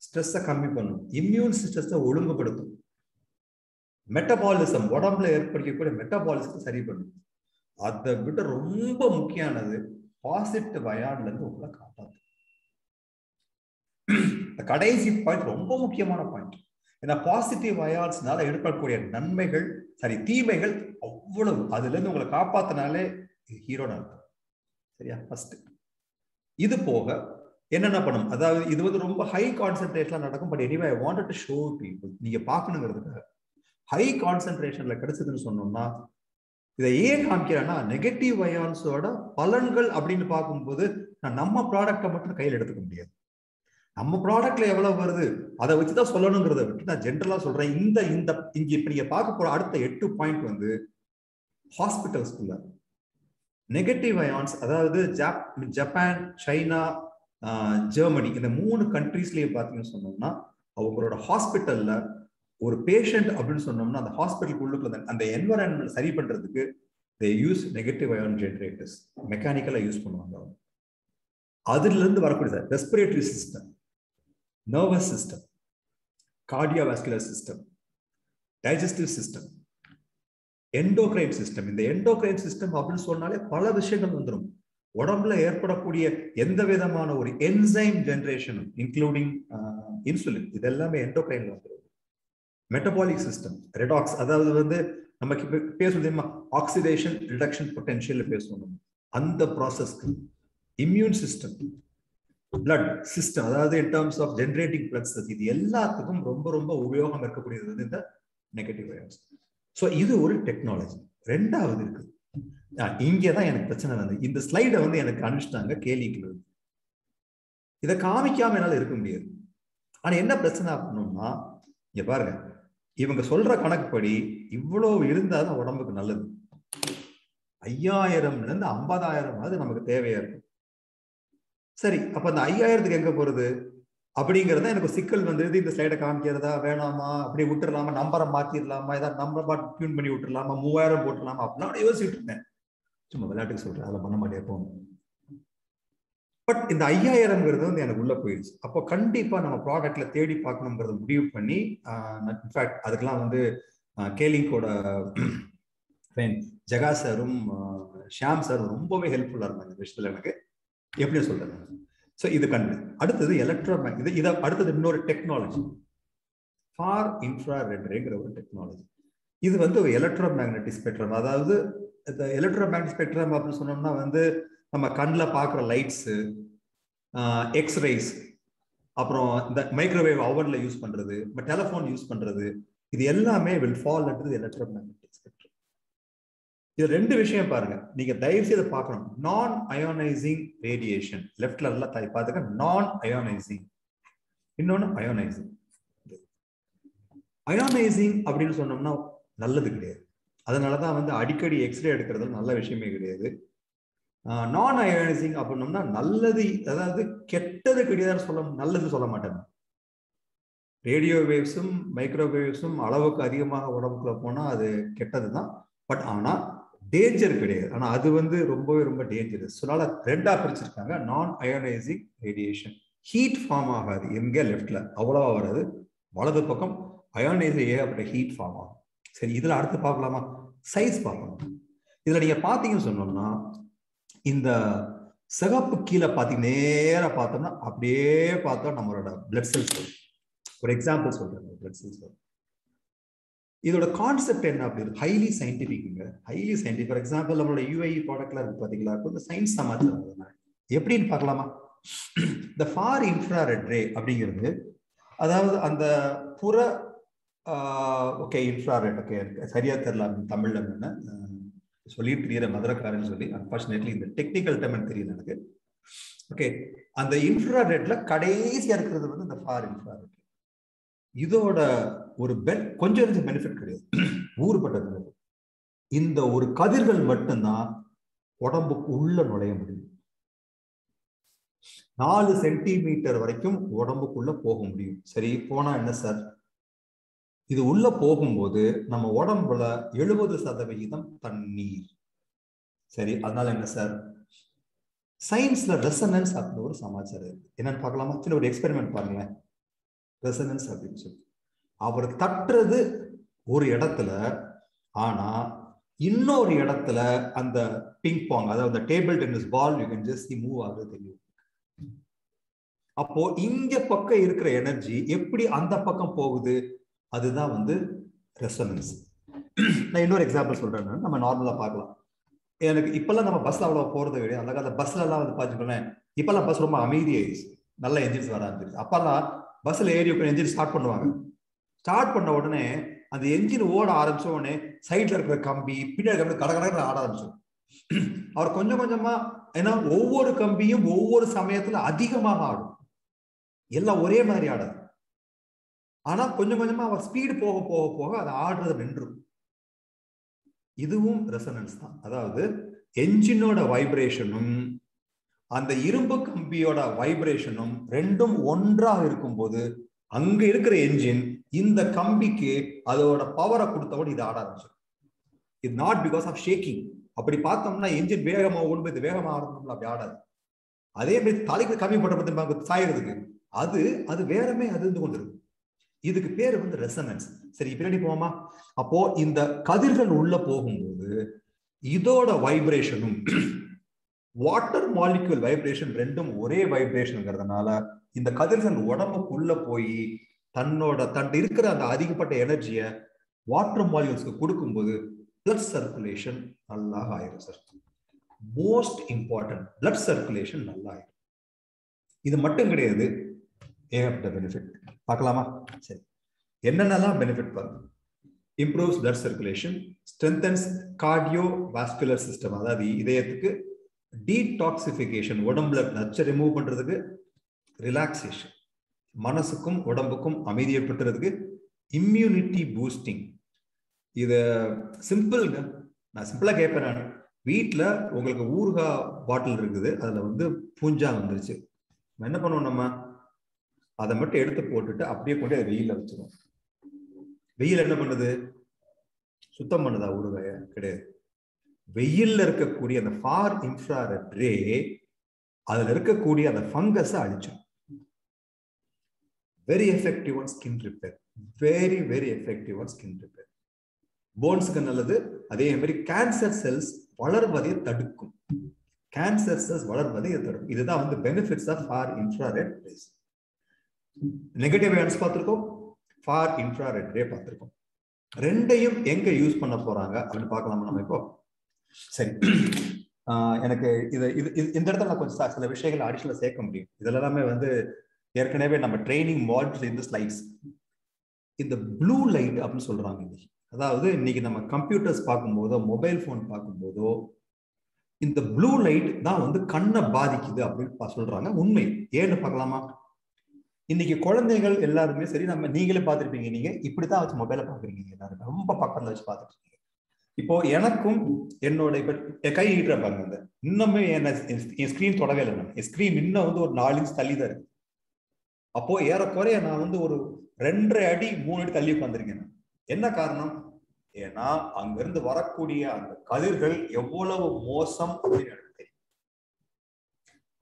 ஸ்ட்ரெஸ்ஸை கம்மி பண்ணும், இம்யூன் சிஸ்டத்தை ஒழுங்குபடுத்தும், மெட்டபாலிசம், உடம்புல ஏற்படுத்தக்கூடிய மெட்டபாலிசத்தை சரி பண்ணும். அதை விட ரொம்ப முக்கியமானது பாசிட்டிவ் அயான்ல இருந்து உங்களை காப்பாற்றும். கடைசி பாயிண்ட் ரொம்ப முக்கியமான பாயிண்ட். ஏன்னா பாசிட்டிவ் அயான்ஸ்னால ஏற்படக்கூடிய நன்மைகள், தீமைகள் அவ்வளவு. அதுல இருந்து உங்களை காப்பாத்தினாலே ஹீரோன்னு அர்த்தம். சரியா? ஃபர்ஸ்ட் இது போக என்னென்ன பண்ணும், அதாவது இது வந்து ரொம்ப ஹை கான்சென்ட்ரேஷன்ல நடக்கும். But anyway I wanted to show people, நீங்க பார்க்கணுங்கிறதுக்காக. ஹை கான்சென்ட்ரேஷன்ல கிடைச்சதுன்னு சொன்னோம்னா, இதை ஏன் காமிக்கிறேன்னா, நெகட்டிவ் அயான்ஸோட பலன்கள் அப்படின்னு பார்க்கும்போது நான் நம்ம ப்ராடக்டை மட்டும் கையில் எடுத்துக்க முடியாது. நம்ம ப்ராடக்ட்ல எவ்வளவு வருது அதை வச்சுதான் சொல்லணுங்கிறத விட்டு நான் ஜென்ரலா சொல்றேன். இங்க இப்ப நீங்க பார்க்க போற அடுத்த 8 பாயிண்ட் வந்து ஹாஸ்பிட்டல்ஸ்குள்ள நெகட்டிவ் அயான்ஸ், அதாவது ஜப்பான், சைனா, ஜெர்மனி, இந்த 3 கண்ட்ரீஸ்லயே பார்த்தீங்கன்னு சொன்னோம்னா, அவங்களோட ஹாஸ்பிட்டல்ல ஒரு பேஷண்ட் அப்படின்னு சொன்னோம்னா அந்த ஹாஸ்பிட்டலுக்கு உள்ளுக்குள்ள அந்த என்வரான்மெண்ட் சரி பண்றதுக்கு they use negative ion generators, மெக்கானிக்கலா யூஸ் பண்ணுவாங்க. அதுல இருந்து வரக்கூடிய respiratory system, nervous system, cardiovascular system, digestive system, endocrine system. இந்த எண்டோக்ரைன் சிஸ்டம் அப்படின்னு சொன்னாலே பல விஷயங்கள் வந்துடும். உடம்புல ஏற்படக்கூடிய எந்த விதமான ஒரு என்சைம் ஜெனரேஷனும் இன்க்ளூடிங் இன்சுலின் இது எல்லாமே எண்டோக்ரைன்ல வந்துடும். மெட்டபாலிக் சிஸ்டம் ரெடாக்ஸ், அதாவது வந்து நமக்கு பேசுவது ஆக்சிடேஷன் ரிடக்ஷன் பொட்டன்ஷியல் பேசணும். அந்த ப்ராசஸ்க்கு இம்யூன் சிஸ்டம், பிளட் சிஸ்டம், அதாவது in terms of generating blood cells, இது எல்லாத்துக்கும் ரொம்ப ரொம்ப உபயோகம் இருக்கக்கூடியது வந்து இந்த நெகட்டிவ் அயான்ஸ். ஸோ இது ஒரு டெக்னாலஜி. ரெண்டாவது இருக்கு, இங்கேதான் எனக்கு பிரச்சனை வந்து இந்த ஸ்லைடை வந்து எனக்கு அனுப்பிச்சிட்டாங்க கேலிக்கு. இதை காமிக்காம என்னால இருக்க முடியாது. ஆனா என்ன பிரச்சனை பண்ணணும்னா, இங்க பாருங்க, இவங்க சொல்ற கணக்குப்படி இவ்வளவு இருந்தாதான் உடம்புக்கு நல்லது. 5000ல இருந்து 50,000 நமக்கு தேவையா இருக்கு. சரி, அப்ப அந்த 5000க்கு எங்க போறது அப்படிங்கறத எனக்கு சிக்கல் வந்தது. இந்த ஸ்லைடை காமிக்கிறதா வேணாமா, அப்படி விட்டுடலாமா, நம்பரை மாத்திரலாமா, ஏதாவது நம்பர் பாட்டு டியூன் பண்ணி விட்டுடலாமா, 3000 போட்டுடலாமா அப்படிலாம் யோசிச்சுட்டு இருந்தேன். சும்மா விளையாட்டுக்கு சொல்றேன், அதை பண்ண மாட்டேன் எப்பவும். பட் இந்த 5000ங்கிறது வந்து எனக்கு உள்ள போயிடுச்சு. அப்போ கண்டிப்பா நம்ம ப்ராடக்ட்ல தேடி பார்க்கணுங்கிறத முடிவு பண்ணி, இன்ஃபேக்ட் அதுக்கெல்லாம் வந்து கேலிங்கோட ஜெகா சாரும் ஷியாம் சாரும் ரொம்பவே ஹெல்ப்ஃபுல்லா இருந்தாங்க இந்த விஷயத்துல. எனக்கு எப்படி சொல்றேன். ஸோ இது கண்டு அடுத்தது இதை அடுத்தது இன்னொரு டெக்னாலஜி, ஃபார் இன்ஃப்ராரெட் ரேங்கிற ஒரு டெக்னாலஜி. இது வந்து ஒரு எலக்ட்ரோ மேக்னெட்டிக் ஸ்பெக்ட்ரம். அதாவது இந்த எலக்ட்ரோ மேக்னெட்டிக் ஸ்பெக்ட்ரம் அப்படின்னு சொன்னோம்னா வந்து நம்ம கண்ணில் பார்க்குற லைட்ஸு, எக்ஸ்ரேஸ், அப்புறம் இந்த மைக்ரோவேவ் ஓவன்ல யூஸ் பண்றது, டெலிஃபோன் யூஸ் பண்றது, இது எல்லாமே will fall under electro magnetic spectrum. இது ரெண்டு விஷயம் பாருங்க, நீங்க தயவு செய்து பார்க்கணும். நான் அயோனைசிங் ரேடியேஷன் லெஃப்ட்ல எல்லாம் பார்த்துக்க, நான் அயோனைசிங், இன்னொன்னு அயோனைசிங். அயோனைசிங் அப்படின்னு சொன்னோம்னா நல்லது கிடையாது. அதனாலதான் வந்து அடிக்கடி எக்ஸ்ரே எடுக்கிறது நல்ல விஷயமே கிடையாது. நான் அயோனைசிங் அப்படின்னோம்னா நல்லது, அதாவது கெட்டது கிடையாது சொல்ல, நல்லது சொல்ல மாட்டாங்க. ரேடியோ வேவ்ஸும் மைக்ரோவேவ்ஸும் அளவுக்கு அதிகமாக உடம்புக்குள்ள போனா அது கெட்டது தான். பட் ஆனா டேஞ்சர் கிடையாது. ஆனா அது வந்து ரொம்பவே ரொம்ப டேஞ்சரஸ். அதனால ரெண்டா பிரிச்சிருக்காங்க. நான் அயோனைசிங் ரேடியேஷன், ஹீட் ஃபார்ம் ஆகாது எங்க லெஃப்ட்ல, அவ்வளவா வராது. வலது பக்கம் அயோனைசிங் ஏகப்பட்ட ஹீட் ஃபார்ம் ஆகும். சரி, இதுல அடுத்து பார்க்கலாமா, சைஸ் பார்க்கணும். இதுல நீங்க பாத்தீங்கன்னு சொன்னோம்னா, இந்த சிகப்பு கீழே பார்த்தீங்க நேரா பார்த்தோம்னா அப்படியே பார்த்தோம் நம்மளோட பிளட் செல்ஸ். ஒரு எக்ஸாம்பிள் சொல்றேன், பிளட் செல்ஸ். இதோட கான்செப்ட் என்ன அப்படி, highly scientific, highly scientific. For example நம்மளோட யூஐஇ ப்ராடக்ட்ல இருக்கு பாத்தீங்களா, கொஞ்சம் சயின்ஸ் சமாச்சாரம். எப்படின்னு பார்க்கலாமா. இந்த ஃபார் இன்ஃப்ராரெட் ரே அப்படிங்கிறது, அதாவது அந்த புற ஓகே இன்ஃப்ராரெட், ஓகே சரியா தெரியல தமிழ்ல என்ன சொல்லிட்டு தெரியற மதுரக்காரன்னு சொல்லி, அன்பார்ச்சுனேட்லி இந்த டெக்னிக்கல் டேர்ம் தெரியல எனக்கு. ஓகே, அந்த இன்ஃப்ராரெட்ல கடைசியா இருக்கிறது வந்து இந்த ஃபார் இன்ஃப்ராரெட். இதோட ஒரு கொஞ்சம் பெனிஃபிட் கிடையாது, ஊறுபட்டது. இந்த ஒரு கதிர்கள் மட்டும்தான் உடம்புக்கு உள்ள நுழைய முடியும். 4 சென்டிமீட்டர் வரைக்கும் உடம்புக்குள்ள போக முடியும். சரி, போனா என்ன சார், இது உள்ள போகும்போது நம்ம உடம்புல 70% தண்ணீர். சரி, அதனால என்ன சார், சயின்ஸ்ல ரெசனன்ஸ் அப்படின்னு ஒரு சமாச்சாரம் என்னன்னு பார்க்கலாமா. சின்ன ஒரு எக்ஸ்பெரிமெண்ட் பாருங்களேன். ரெசனன்ஸ் அப்படின்னு சொல்லி அவர் தட்டுறது ஒரு இடத்துல, ஆனா இன்னொரு இடத்துல அந்த பிங் பாங், அதாவது table tennis ball you can just move ஆகுது தெரியும். அப்போ இங்க பக்கம் இருக்கிற எனர்ஜி எப்படி அந்த பக்கம் போகுது, அதுதான் வந்து ரெசனன்ஸ். நான் இன்னொரு எக்ஸாம்பிள் சொல்றேன். நம்ம நார்மலா பார்க்கலாம். எனக்கு இப்பெல்லாம் நம்ம பஸ்ல அவ்வளவு போறது கிடையாது. அந்த காலத்துல பஸ்ல எல்லாம் வந்து பாத்துக்கோங்களேன், இப்பெல்லாம் பஸ் ரொம்ப அமைதியாயிடுச்சு, நல்ல என்ஜின்ஸ் வர ஆரம்பிச்சு. அப்பெல்லாம் பஸ்ல ஏறி உட்காந்து என்ஜின் ஸ்டார்ட் பண்ணுவாங்க. ஸ்டார்ட் பண்ண உடனே அந்த என்ஜின் ஓட ஆரம்பிச்ச உடனே சைட்ல இருக்கிற கம்பி பின்னாடி கம்பி கடகடன்னு ஆட ஆரம்பிச்சோம். அவர் கொஞ்சம் கொஞ்சமா, ஏன்னா ஒவ்வொரு கம்பியும் ஒவ்வொரு சமயத்துல அதிகமாக ஆடும், எல்லாம் ஒரே மாதிரி ஆடாது. ஆனா கொஞ்சம் கொஞ்சமா அவர் ஸ்பீடு போக போக போக அது ஆடுறது நின்றும். இதுவும் ரெசனன்ஸ் தான். அதாவது என்ஜினோட வைப்ரேஷனும் அந்த இரும்பு கம்பியோட வைப்ரேஷனும் ரெண்டும் ஒன்றாக இருக்கும்போது அங்க இருக்கிற என்ஜின் இந்த கம்பிக்கு அதோட பவரை கொடுத்தவோடு இது ஆட ஆரம்பிச்சிடும். இது நாட் பிகாஸ் ஆஃப் ஷேக்கிங். அப்படி பார்த்தோம்னா என்ஜின் வேகமா ஓடும், இது வேகமா ஆடணும், அப்படி ஆடாது. அதே மாதிரி தலைக்கு கம்மி பண்ற சாயறதுக்கு அது வேறமே அது இருந்து கொண்டு இருக்கு. இதுக்கு பேரு வந்து ரெசனன்ஸ். சரி, பின்னாடி போவோமா. அப்போ இந்த கதிர்கள் உள்ள போகும்போது இதோட வைப்ரேஷனும் வாட்டர் மாலிக்யூல் வைப்ரேஷன் ரெண்டும் ஒரே வைப்ரேஷன்ங்கிறதுனால இந்த கதிர்கள் உடம்புக்குள்ள போய் தன் இருக்கிற அந்த அதிகப்பட்ட எனர்ஜியை வாட்டர் மாலிகூல்ஸ்க்கு கொடுக்கும்போது பிளட் சர்க்குலேஷன் நல்லா ஆயிரும் sir. Most important, blood circulation நல்லா ஆயிரும். இது மட்டும் கிடையாது, ஏகப்பட்ட பெனிஃபிட் பார்க்கலாமா? சரி, என்னென்னலாம் பெனிஃபிட் பாருங்க. Improves blood circulation, strengthens cardiovascular system, அதாவது இதயத்துக்கு டீடாக்சிஃபிகேஷன், உடம்புல நச்சை ரிமூவ் பண்றதுக்கு, ரிலாக்ஸேஷன், மனசுக்கும் உடம்புக்கும் அமைதி ஏற்படுத்துறதுக்கு, இம்யூனிட்டி பூஸ்டிங். இது சிம்பிள்ங்க, நான் சிம்பிளா கேட்பேன். நான் வீட்டில் உங்களுக்கு ஊறுகாய் பாட்டில் இருக்குது, அதுல வந்து பூஞ்சா வந்துருச்சு, என்ன பண்ணுவோம்? நம்ம அதை மட்டும் எடுத்து போட்டுட்டு அப்படியே கொண்டு அதை வெயில வச்சிருவோம். வெயில் என்ன பண்ணுது? சுத்தம் பண்ணுதா ஊறுகாய? கிடையாது. வெயில்ல இருக்கக்கூடிய அந்த ஃபார் இன்ஃப்ராரெட் ரே அதுல இருக்கக்கூடிய அந்த ஃபங்கஸை அழிச்சிடும். Very effective on skin repair, very very effective on skin repair. போன்ஸுக்கு நல்லது. அதே மாதிரி கேன்சர் செல்ஸ் வளர்வதை தடுக்கும். கேன்சர் செல்ஸ் வளர்வதை தடுக்கும். இதுதான் வந்து benefits of far infrared rays. Negative ions பார்த்திருக்கோம், ஃபார் இன்ஃப்ராரெட் ரே பார்த்திருக்கோம். ரெண்டையும் எங்க யூஸ் பண்ண போறாங்க அப்படின்னு பார்க்கலாமா நம்ம இப்போ? சரி, எனக்கு இது இந்த இடத்துல நான் கொஞ்சம் சில விஷயங்கள் அடிஷனலா சேர்க்க முடியும். இதெல்லாமே வந்து ஏற்கனவே நம்ம ட்ரைனிங் மாடியூல்ஸ் இந்த ஸ்லைட்ஸ். இந்த ப்ளூ லைட் அப்படின்னு சொல்றாங்க இன்னைக்கு. அதாவது இன்னைக்கு நம்ம கம்ப்யூட்டர்ஸ் பார்க்கும்போதோ மொபைல் போன் பார்க்கும்போதோ இந்த ப்ளூ லைட் தான் வந்து கண்ணை பாதிக்குது அப்படின்னு சொல்றாங்க. உண்மை ஏன்னு பார்க்கலாமா? இன்னைக்கு குழந்தைகள் எல்லாருமே சரி, நம்ம நீங்களே பார்த்துருப்பீங்க, நீங்க இப்படிதான் வச்சு மொபைலை பாக்குறீங்க, எல்லாரும் ரொம்ப பக்கத்துல வச்சு பார்த்துட்டு இருக்கீங்க. இப்போ எனக்கும் என்னோட இப்ப என் கை நீட்டுற பாருங்க, இன்னுமே என் ஸ்கிரீன் தொடவே இல்லை. என் ஸ்கிரீன் இன்னும் வந்து ஒரு 4 இன்ச் தள்ளி தான் இருக்கு. அப்போ ஏறக்குறைய நான் வந்து ஒரு 2.5 அடி 3 அடி தள்ளி உட்காந்துருக்கேன். என்ன காரணம்? ஏன்னா அங்கிருந்து வரக்கூடிய அந்த கதிர்கள் எவ்வளவு மோசம் அப்படின்னு எனக்கு தெரியும்.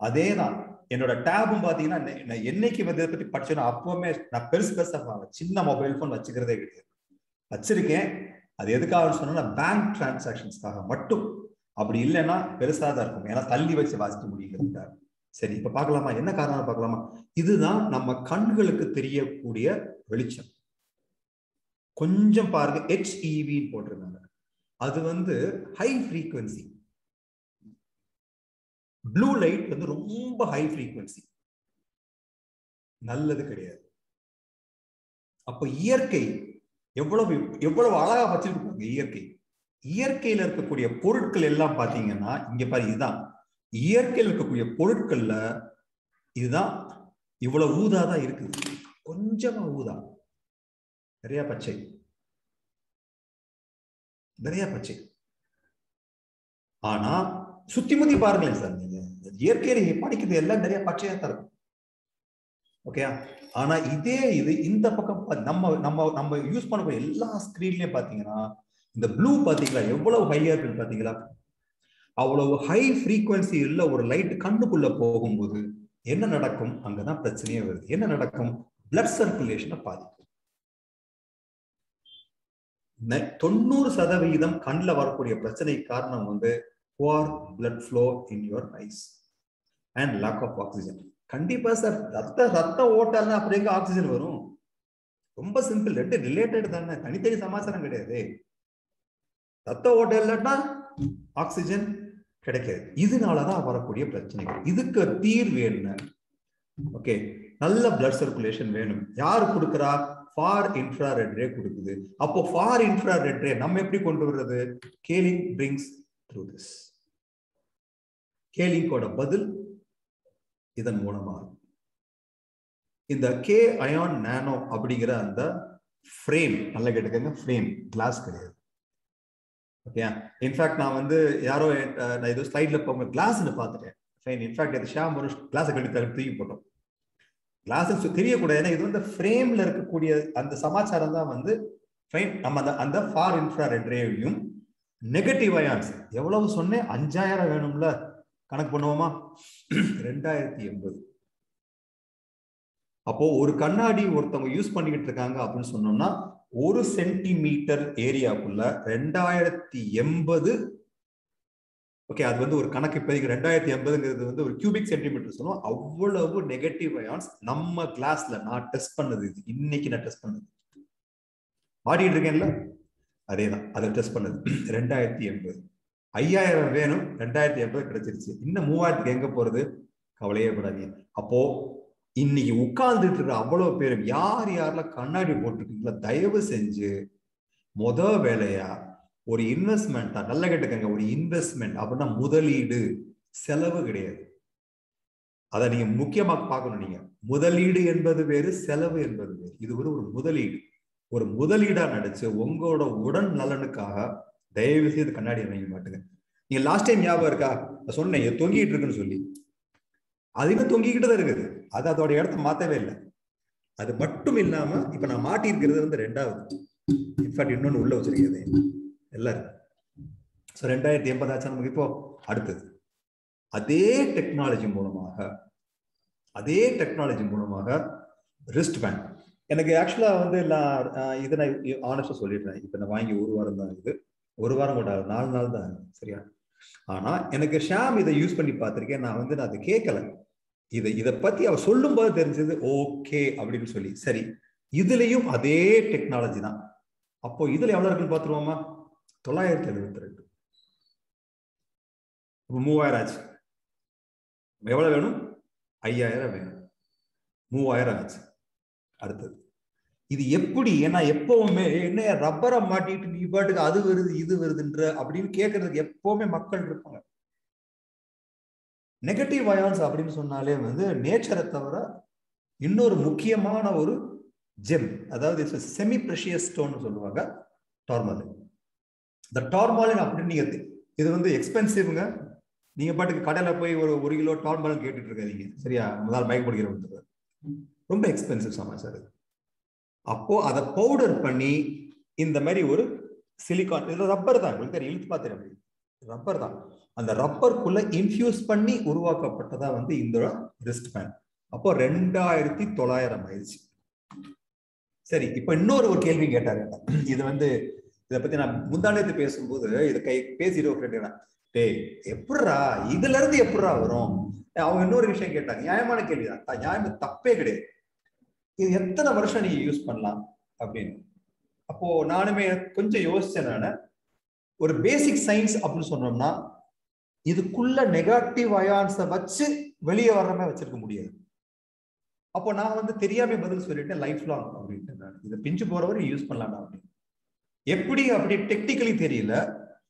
அதேதான் என்னோட டேபும் பாத்தீங்கன்னா, என்னைக்கு வந்து இதை பத்தி படிச்சேன்னா அப்பவுமே நான் பெருசா சின்ன மொபைல் போன் வச்சுக்கிறதே கிடையாது. வச்சிருக்கேன், அது எதுக்காக சொன்னா பேங்க் டிரான்சாக்ஷன்ஸ்க்காக மட்டும். அப்படி இல்லைன்னா பெருசா தான் இருக்கும், ஏன்னா தள்ளி வச்சு வாசிக்க முடியுங்கிறதுக்காக. சரி, இப்ப பார்க்கலாமா என்ன காரணம் பார்க்கலாமா? இதுதான் நம்ம கண்களுக்கு தெரியக்கூடிய வெளிச்சம். கொஞ்சம் பாருங்க, HEV போட்டிருக்காங்க. அது வந்து ஹை ஃப்ரீக்வன்சி. ப்ளூ லைட் வந்து ரொம்ப ஹை ஃப்ரீக்வன்சி, நல்லது கிடையாது. அப்ப இயற்கை எவ்வளவு எவ்வளவு அழகா வச்சிருக்காங்க. இயற்கையில இருக்கக்கூடிய பொருட்கள் எல்லாம் பாத்தீங்கன்னா, இங்க பாரு, இதுதான் இயற்கையில் இருக்கக்கூடிய பொருட்கள்ல இதுதான் இவ்வளவு ஊதாதான் இருக்குது. கொஞ்சமா ஊதா, நிறைய பச்சை, நிறைய பச்சை. ஆனா சுத்தி முத்தி பாருங்களேன் சார், நீங்க இயற்கையில படிக்கிறது எல்லாம் நிறைய பச்சையா தான் இருக்கும். ஓகே, ஆனா இது இந்த பக்கம் நம்ம யூஸ் பண்ணக்கூடிய எல்லா ஸ்கிரீன்லயும் பாத்தீங்கன்னா இந்த ப்ளூ பாத்தீங்களா எவ்வளவு ஹையா இருக்கு பாத்தீங்களா? அவ்வளவு ஹை ஃப்ரீக்வன்சி உள்ள ஒரு லைட் கண்ணுக்குள்ள போகும்போது என்ன நடக்கும்? அங்கதான் பிரச்சனையே வருது. என்ன நடக்கும்? பிளட் சர்க்குலேஷனை பாதிக்கும். 90% கண்ணில் வரக்கூடிய பிரச்சனை காரணம் வந்து poor blood flow in your eyes and lack of oxygen. கண்டிப்பா சார், ரத்த ஓட்டால அப்படிங்க ஆக்சிஜன் வரும். ரொம்ப சிம்பிள், ரெண்டு ரிலேட்டட் தானே, தனித்தனி சமாச்சாரம் கிடையாது. ரத்த ஓட்டம் இல்லைன்னா ஆக்சிஜன் கிடைக்காது. இதனாலதான் வரக்கூடிய பிரச்சனைகள். இதுக்கு தீர்வு என்ன? ஓகே, நல்ல பிளட் சர்க்குலேஷன் வேணும். யாரு கொடுக்குறா? ஃபார் இன்ஃப்ராரெட் ரே கொடுக்குது. அப்போ ஃபார் இன்ஃப்ராரெட் ரே நம்ம எப்படி கொண்டு வர்றது? Calling brings through this. கேலிங்கோட பதில் இதன் மூலமா இந்த கே அயான் நானோ அப்படிங்கிற அந்த ஃப்ரேம், நல்லா கேட்டுக்கங்க, ஃப்ரேம், கிளாஸ் கிடையாது. ஓகே, இன்ஃபேக்ட் நான் வந்து யாரோ நான் ஏதோ ஸ்லைட்ல போங்க கிளாஸ்ன்னு பார்த்துட்டேன். ஃபைன், இன்ஃபேக்ட் இது ஷாம் ஒரு கிளாஸை கட்டி தூக்கி போட்டோம். கிளாஸ் தெரியக்கூடாது, ஏன்னா இது வந்து ஃப்ரேம்ல இருக்கக்கூடிய அந்த சமாச்சாரம் தான் வந்து ஃபைன். நம்ம அந்த ஃபார் இன்ஃப்ராரெட் ரேவையும் நெகட்டிவ் அயான்ஸ் எவ்வளவு சொன்னேன்? 5000 வேணும்ல, கணக்கு பண்ணுவோமா? 2080. அப்போ ஒரு கண்ணாடி ஒருத்தவங்க யூஸ் பண்ணிக்கிட்டு இருக்காங்க அப்படின்னு சொன்னோம்னா 1 சென்டிமீட்டர் ஏரியாக்குள்ள 2080 ஓகே, அது வந்து ஒரு கணக்கு. இப்போதைக்கு 2080ங்கிறது வந்து ஒரு கியூபிக் சென்டிமீட்டர் சொல்லுவோம். அவ்வளவு நெகட்டிவ் அயான்ஸ் நம்ம கிளாஸ்ல நான் டெஸ்ட் பண்ணது, இது இன்னைக்கு நான் டெஸ்ட் பண்ணது, ஆடிட்டு இருக்கேன்ல, அதேதான் அதை டெஸ்ட் பண்ணது 2080. 5000 வேணும், 2080 கிடைச்சிருச்சு. இன்னும் 3000க்கு எங்க போறது? கவலையே படாதீங்க. அப்போ இன்னைக்கு உட்கார்ந்துட்டு இருக்கிற அவ்வளவு பேரும் யார் யாரெல்லாம் கண்ணாடி போட்டுருக்கீங்களா, தயவு செஞ்சு வேலையா ஒரு இன்வெஸ்ட்மெண்டா, நல்ல கேட்டுக்கங்க, ஒரு இன்வெஸ்ட்மெண்ட் அப்படின்னா முதலீடு, செலவு கிடையாது. அதை நீங்க முக்கியமா பார்க்கணும். நீங்க முதலீடு என்பது வேறு, செலவு என்பது வேறு. இது ஒரு முதலீடு. ஒரு முதலீடா நடிச்சு உங்களோட உடல் நலனுக்காக தயவு செய்து கண்ணாடி வாங்க மாட்டுங்க. நீங்க லாஸ்ட் டைம் ஞாபகம் இருக்கா சொன்னேன் இது தொங்கிட்டு இருக்குன்னு சொல்லி? அது இன்னும் தொங்கிக்கிட்டு தான் இருக்குது. அது அதோட இடத்த மாத்தவே இல்லை. அது மட்டும் இல்லாம இப்ப நான் மாட்டி இருக்கிறது வந்து 2வது, இன்ஃபேக்ட் இன்னொன்னு உள்ள வச்சிருக்கிறது எல்லாரும். 2080 ஆச்சு நமக்கு. இப்போ அடுத்தது அதே டெக்னாலஜி மூலமாக ரிஸ்ட் பேண்ட். எனக்கு ஆக்சுவலா வந்து நான் இதை நான் ஆனஸ்டா சொல்லிடுறேன். இப்ப நான் வாங்கி 1 வாரம் தான் இது, 1 வாரம் கூட 4 நாள் தான், சரியா? ஆனா எனக்கு ஷாம் இதை யூஸ் பண்ணி பார்த்திருக்கேன். நான் வந்து அதை கேட்கல, இதை பத்தி அவர் சொல்லும் போது தெரிஞ்சது ஓகே அப்படின்னு சொல்லி. சரி, இதுலயும் அதே டெக்னாலஜி தான். அப்போ இதுல எவ்வளவு இருக்குன்னு பாத்துருவோமா? 972. 3000 ஆச்சு. எவ்வளவு வேணும்? 5000 வேணும். 3000 ஆச்சு. அடுத்தது இது எப்படி? ஏன்னா எப்பவுமே என்ன ரப்பரை மாட்டிட்டு நீ பாட்டுக்கு அது வருது இது வருதுன்ற அப்படின்னு கேட்கறதுக்கு எப்பவுமே மக்கள் இருப்பாங்க. நெகட்டிவ் அயான்ஸ் அப்படின்னு சொன்னாலே வந்து நேச்சரை தவிர இன்னொரு முக்கியமான ஒரு ஜெம், அதாவது செமி ப்ரெஷியஸ் ஸ்டோன் சொல்லுவாங்க, டார்மாலின். இந்த டார்மாலின் அப்படின்னு நீங்க, இது வந்து எக்ஸ்பென்சிவ்ங்க. நீங்க பாட்டுக்கு கடையில போய் ஒரு 1 கிலோ டார்மாலின் கேட்டுட்டு இருக்காதீங்க, சரியா? முதல் பைக் பிடிக்கிறவங்க ரொம்ப எக்ஸ்பென்சிவ் சமாச்சாரம். அப்போ அதை பவுடர் பண்ணி இந்த மாதிரி ஒரு சிலிகான், இதுல ரப்பர் தான், உங்களுக்கு தெரியும், இழுத்து பார்த்துருக்கேன், ரப்பர் தான். அந்த ரப்பருக்குள்ள இன்ஃபியூஸ் பண்ணி உருவாக்கப்பட்டதா வந்து இந்த ரிஸ்ட் பேண்ட். அப்போ 2900 ஆயிடுச்சு. சரி, இப்ப இன்னொரு கேள்வி கேட்டாரு. இது வந்து இதை பத்தி நான் முந்தானத்து பேசும்போது இதை பேசிட்டு டேய் எப்படா இதுல இருந்து எப்படா வரும்? அவங்க இன்னொரு விஷயம் கேட்டாங்க, நியாயமான கேள்விதான், நியாயம், தப்பே கிடையாது. இது எத்தனை வருஷம் நீங்க யூஸ் பண்ணலாம் அப்படின்னு. அப்போ நானுமே கொஞ்சம் யோசிச்சேன். நானு ஒரு பேசிக் சயின்ஸ் அப்படின்னு சொன்னோம்னா இதுக்குள்ள நெகட்டிவ் அயான்ஸை வச்சு வெளியே வர்றமே வச்சிருக்க முடியாது. அப்போ நான் வந்து தெரியாம பதில் சொல்லிட்டேன், லைஃப் லாங் அப்படின்ட்டு. நான் இதை பிஞ்சு போறவரை யூஸ் பண்ணலாம் அப்படின்னு. எப்படி அப்படி டெக்னிக்கலி தெரியல,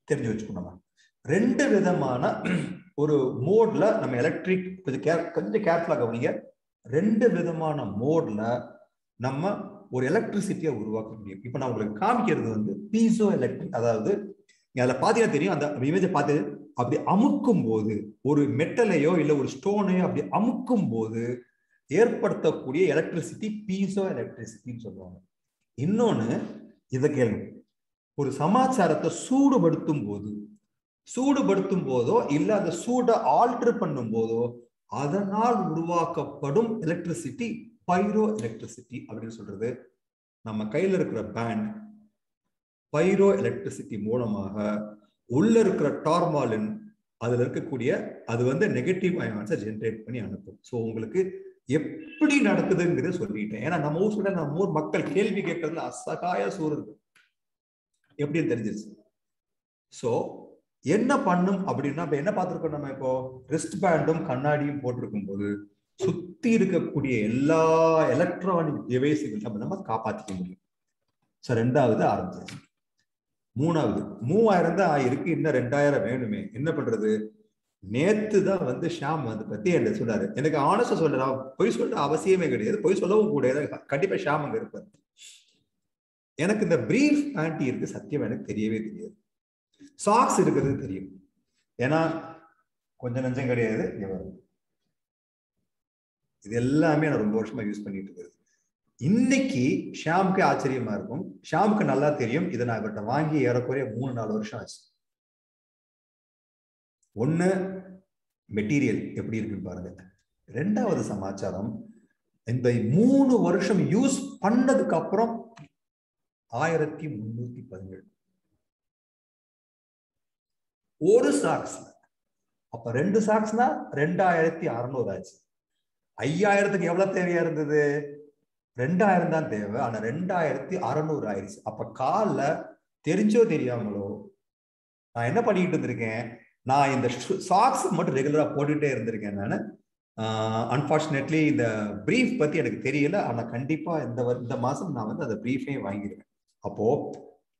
தெரிஞ்சு வச்சுக்கணும். 2 விதமான ஒரு மோட்ல நம்ம எலக்ட்ரிக், கொஞ்சம் கேர்ஃபுல்லா கவனிங்க, 2 விதமான மோட்ல நம்ம ஒரு எலக்ட்ரிசிட்டியை உருவாக்க முடியும். இப்ப நான் உங்களுக்கு காமிக்கிறது வந்து பீசோ எலக்ட்ரிக். அதாவது அதுல பாத்தீங்கன்னா தெரியும், அந்த இமேஜை பார்த்து அப்படி அமுக்கும் போது, ஒரு மெட்டலையோ இல்ல ஒரு ஸ்டோனையோ அப்படி அமுக்கும் போது ஏற்படுத்தக்கூடிய எலக்ட்ரிசிட்டி பீசோ எலக்ட்ரிசிட்டின்னு சொல்லுவாங்க. இன்னொன்னு இதை கேளுங்க, ஒரு சமாச்சாரத்தை சூடுபடுத்தும் போதோ இல்ல அந்த சூடை ஆல்டர் பண்ணும் போதோ அதனால் உருவாக்கப்படும் எலக்ட்ரிசிட்டி பைரோ எலக்ட்ரிசிட்டி அப்படின்னு சொல்றது. நம்ம கையில இருக்கிற பேண்ட் பைரோ எலக்ட்ரிசிட்டி மூலமாக உள்ள இருக்கிற டார்மாலின் அதுல இருக்கக்கூடிய அது வந்து நெகட்டிவ் அயான்ஸை ஜென்ரேட் பண்ணி அனுப்பும். ஸோ உங்களுக்கு எப்படி நடக்குதுங்கிறத சொல்லிட்டேன். ஏன்னா நம்ம ஊர் மக்கள் கேள்வி கேட்கறதுல அசகாய சூறு இருக்கு, எப்படின்னு தெரிஞ்சிருச்சு. ஸோ என்ன பண்ணும் அப்படின்னா, இப்ப என்ன பார்த்திருக்கோம் நம்ம? இப்போ ரிஸ்ட் பேண்டும் கண்ணாடியும் போட்டிருக்கும் போது சுத்தி இருக்கக்கூடிய எல்லா எலக்ட்ரானிக் டிவைஸுகள் நம்ம காப்பாற்றிக்க முடியும். ஸோ 2வது ஆரம்பிச்சாச்சு. 3வது 3000 தான் ஆயிருக்கு, இன்னும் 2000 வேணுமே, என்ன பண்றது? நேத்து தான் வந்து ஷாம் அதை பத்தி என்ன சொன்னாரு. எனக்கு ஆனஸ்டா சொல்ல, பொய் சொல்ற அவசியமே கிடையாது, பொய் சொல்லவும் கூடாது, கண்டிப்பா ஷாம் அங்க இருப்பாரு. எனக்கு இந்த பிரீஃப் பேண்டி இருக்கு, சத்தியம் எனக்கு தெரியவே தெரியாது. சாக்ஸ் இருக்கிறது தெரியும், ஏன்னா கொஞ்சம் நஞ்சம் கிடையாது. இது எல்லாமே நான் ரொம்ப வருஷமா யூஸ் பண்ணிட்டு இருக்கிறது. இன்னைக்கு ஷாமுக்கு ஆச்சரியமா இருக்கும், ஷாமுக்கு நல்லா தெரியும். இதை நான் இவர்கிட்ட வாங்கி ஏறக்குறைய 3-4 வருஷம் ஆச்சு. ஒண்ணு மெட்டீரியல் எப்படி இருக்குன்னு பாருங்க. 2வது சமாச்சாரம், இந்த 3 வருஷம் யூஸ் பண்ணதுக்கு அப்புறம் 1317 ஒரு சாக்ஸ்ல அப்ப 2 சாக்ஸ்னா 2600 ஆச்சு. 5000க்கு எவ்வளவு தேவையா இருந்தது? 2000 தான் தேவை. ஆனா 2600 ஆயிடுச்சு. அப்ப கால்ல தெரிஞ்சோ தெரியாமலோ நான் என்ன பண்ணிட்டு இருந்திருக்கேன், நான் இந்த சாக்ஸ் மட்டும் ரெகுலரா போட்டுட்டே இருந்திருக்கேன். நான் அன்பார்ச்சுனேட்லி இந்த பிரீஃப் பத்தி எனக்கு தெரியல. ஆனா கண்டிப்பா இந்த மாசம் நான் வந்து அந்த பிரீஃபே வாங்கிடுவேன். அப்போ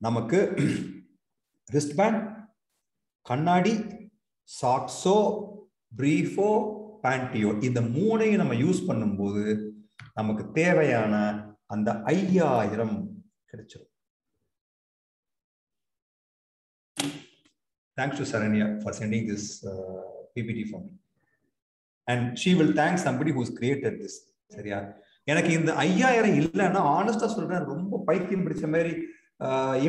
நமக்கு ரிஸ்ட் பேண்ட், கண்ணாடி, சாக்ஸோ, பிரீஃபோ, பேண்டியோ இந்த மூணையும் நம்ம யூஸ் பண்ணும்போது நமக்கு தேவையான அந்த 5000 கிடைச்சிடும். Thanks to Saranya for sending this PPT for me. And she will thank somebody who's created this. சரியா? எனக்கு இந்த 5000 இல்லைன்னா ஆனஸ்டா சொல்றேன், ரொம்ப பைத்தியம் பிடிச்ச மாதிரி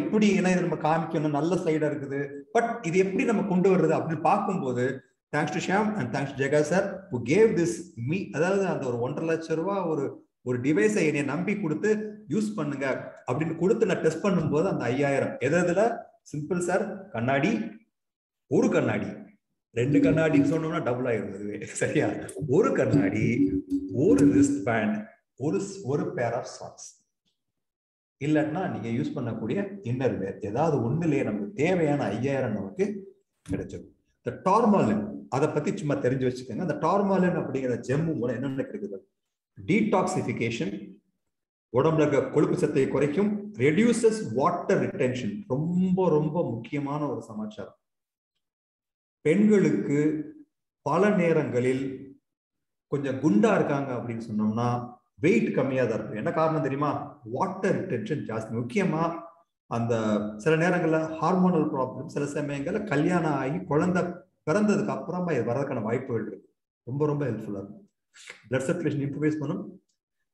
எப்படி ஏன்னா இது நம்ம காமிக்கணும், நல்ல ஸ்லைடா இருக்குது, பட் இது எப்படி நம்ம கொண்டு வர்றது அப்படின்னு பார்க்கும்போது thanks to Shyam and thanks to Jega sir who gave this me, அதாவது அந்த ஒரு 1.5 லட்சம் ரூபாய் ஒரு டிவைஸை என்னை நம்பி கொடுத்து யூஸ் பண்ணுங்க அப்படின்னு கொடுத்து நான் டெஸ்ட் பண்ணும்போது அந்த 5000 எதுல சிம்பிள் சார், கண்ணாடி, ஒரு கண்ணாடி, 2 கண்ணாடின்னு சொன்னோம்னா டபுள் ஆயிருந்தது. சரியா? ஒரு கண்ணாடி, ஒரு ரிஸ்ட் பேண்ட், ஒரு பேர் ஆஃப் சாக்ஸ். இல்லைன்னா நீங்க யூஸ் பண்ணக்கூடிய இன்னர் வேர் ஏதாவது ஒண்ணுலயே நமக்கு தேவையான 5000 நமக்கு கிடைச்சிடும். இந்த டார்மாலின் அதை பத்தி சும்மா தெரிஞ்சு வச்சுக்கோங்க. அந்த டார்மாலின் அப்படிங்கிற ஜெம்மு மூலம் என்னென்ன கிடைக்குது? டீடாக்சிஃபிகேஷன், உடம்புல இருக்க கொழுப்பு சத்தை குறைக்கும், ரெடியூசஸ் வாட்டர் ரிட்டென்ஷன், ரொம்ப ரொம்ப முக்கியமான ஒரு சமாச்சாரம். பெண்களுக்கு பல நேரங்களில் கொஞ்சம் குண்டா இருக்காங்க அப்படின்னு சொன்னோம்னா வெயிட் கம்மியா தான் இருக்கும். என்ன காரணம் தெரியுமா? வாட்டர் ரிட்டென்ஷன் ஜாஸ்தி. முக்கியமா அந்த சில நேரங்கள்ல ஹார்மோனல் ப்ராப்ளம், சில சமயங்கள்ல கல்யாணம் ஆகி குழந்தை பிறந்ததுக்கு அப்புறமா இது வரதுக்கான வாய்ப்புகள் இருக்கு. ரொம்ப ரொம்ப ஹெல்ப்ஃபுல்லா இருக்கும். பிளட் சர்க்குலேஷன் இம்ப்ரூவைஸ் பண்ணும்,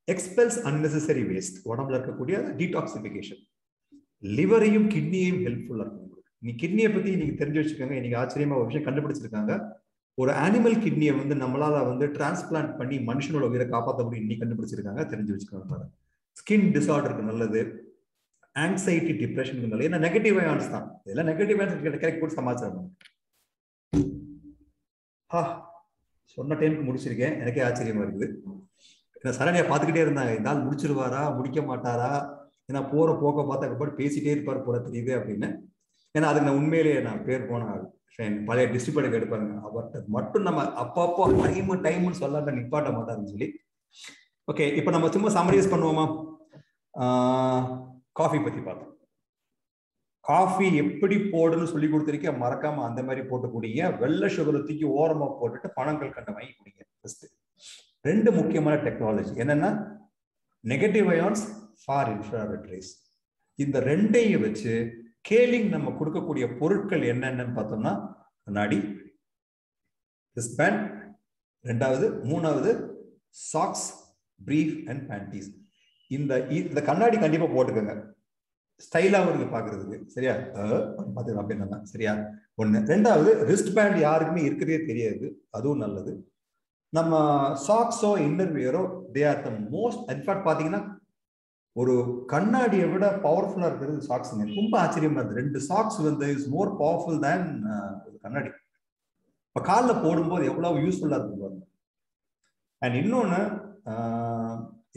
எக்ஸ்பெல்ஸ் அன்னெசரி வேஸ்ட், உடம்புல இருக்கக்கூடிய டீடாக்சிஃபிகேஷன், லிவரையும் கிட்னியையும் ஹெல்ப்ஃபுல்லா இருக்கும். நீ கிட்னியை பத்தி நீங்க தெரிஞ்சு வச்சுக்கோங்க. இன்னைக்கு ஆச்சரியமா ஒரு விஷயம் கண்டுபிடிச்சிருக்காங்க. ஒரு அனிமல் கிட்னியை வந்து நம்மளால டிரான்ஸ்பிளான்ட் பண்ணி மனுஷனோட உயிரை காப்பாற்ற முடியும் இன்னைக்கு கண்டுபிடிச்சிருக்காங்க. தெரிஞ்சு வச்சுக்கோங்க. ஸ்கின் டிசார்டருக்கு நல்லது, ஆங்ஸைட்டி, டிப்ரெஷனுக்கு நல்லது. ஏன்னா நெகட்டிவ் அயான்ஸ் தான் இதெல்லாம். நெகட்டிவ் அயான்ஸ் கரெக்ட் கூட சமாச்சாரம். சொன்ன டைமுக்கு முடிச்சிருக்கேன். எனக்கே ஆச்சரியமா இருக்குது. சரணியா பார்த்துக்கிட்டே இருந்தாங்க, இந்த நாள் முடிச்சிருவாரா முடிக்க மாட்டாரா, ஏன்னா போற போக்க பார்த்தா பேசிட்டே இருப்பாரு போல தெரியுது அப்படின்னு. ஏன்னா அதுக்கு நான் உண்மையிலேயே நான் பேர் போன பழைய டிஸ்ட்ரிபியூட்டர் எடுப்பாங்க, அவர்கிட்ட மட்டும் நம்ம அப்பப்போ டைம்னு சொல்லாம நிப்பாட்ட மாட்டாருன்னு சொல்லி. ஓகே, இப்போ நம்ம சும்மா சம்மரைஸ் பண்ணுவோமா? காஃபி பத்தி பார்த்தோம். காஃபி எப்படி போடுன்னு சொல்லி கொடுத்துருக்கேன், மறக்காம அந்த மாதிரி போட்டுக்கூடிய வெள்ளை சுகரை தூக்கி ஓரமா போட்டுட்டு பணங்கள் கண்ட வாங்கி குடிங்க. ஃபர்ஸ்ட் 2 முக்கியமான டெக்னாலஜி என்னன்னா negative ions for infrared race. இந்த 2ஐயும் வச்சு கேலிங் நம்ம கொடுக்கக்கூடிய பொருட்கள் என்னென்னு பார்த்தோம்னா கண்ணாடி, ரிஸ்ட் பேண்ட், 2வது 3வது சாக்ஸ், பிரீஃப் அண்ட் பேண்டீஸ். இந்த கண்ணாடி கண்டிப்பா போட்டுக்கோங்க, ஸ்டைலாகவும் இருக்கு பாக்குறதுக்கு. சரியா? பாத்துக்கலாம் அப்படின்னா சரியா? 1. 2வது ரிஸ்ட் பேண்ட் யாருக்குமே இருக்கிறதே தெரியாது, அதுவும் நல்லது. நம்ம சாக்ஸோ இன்னர்வியரோ they are the most. In fact பாத்தீங்கன்னா ஒரு கண்ணாடியை விட பவர்ஃபுல்லா இருக்கிறது சாக்ஸ். ரொம்ப ஆச்சரியமா இருக்கு. 2 சாக்ஸ் இஸ் மோர் பவர்ஃபுல் தேன் ஒரு கண்ணாடி. இப்ப காலில் போடும்போது எவ்வளவு யூஸ்ஃபுல்லா இருக்கு. அண்ட் இன்னொன்னு,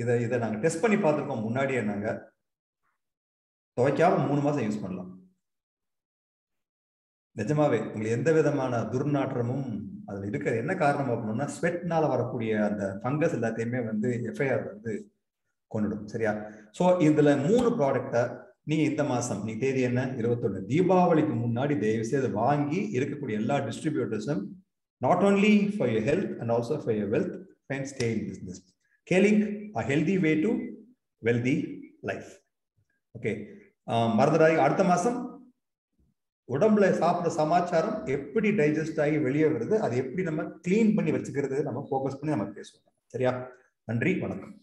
இதை நாங்க டெஸ்ட் பண்ணி பார்த்துருக்கோம். முன்னாடியே நாங்க துவைக்காம 3 மாசம் யூஸ் பண்ணலாம். நிஜமாவே உங்களுக்கு எந்த விதமான துர்நாற்றமும் அதுல இருக்கிறது. என்ன காரணம் அப்படின்னா ஸ்வெட்னால வரக்கூடிய அந்த ஃபங்கஸ் எல்லாத்தையுமே எஃப்ஐஆர் கொண்டுடும். சரியா? ஸோ இதுல 3 ப்ராடக்டை நீங்க இந்த மாசம், நீ தேதி என்ன 21, தீபாவளிக்கு முன்னாடி தயவு செய்து வாங்கி இருக்கக்கூடிய எல்லா டிஸ்ட்ரிபியூட்டர்ஸும் not only for your health and also for your wealth can stay in business. Calling a healthy way to wealthy life. Okay, மறந்துடாதீங்க. அடுத்த மாசம் உடம்புல சாப்பிட்ற சமாச்சாரம் எப்படி டைஜஸ்ட் ஆகி வெளியே வருது, அதை எப்படி நம்ம கிளீன் பண்ணி வச்சுக்கிறது நம்ம ஃபோக்கஸ் பண்ணி நம்ம பேசுவோம். சரியா? நன்றி, வணக்கம்.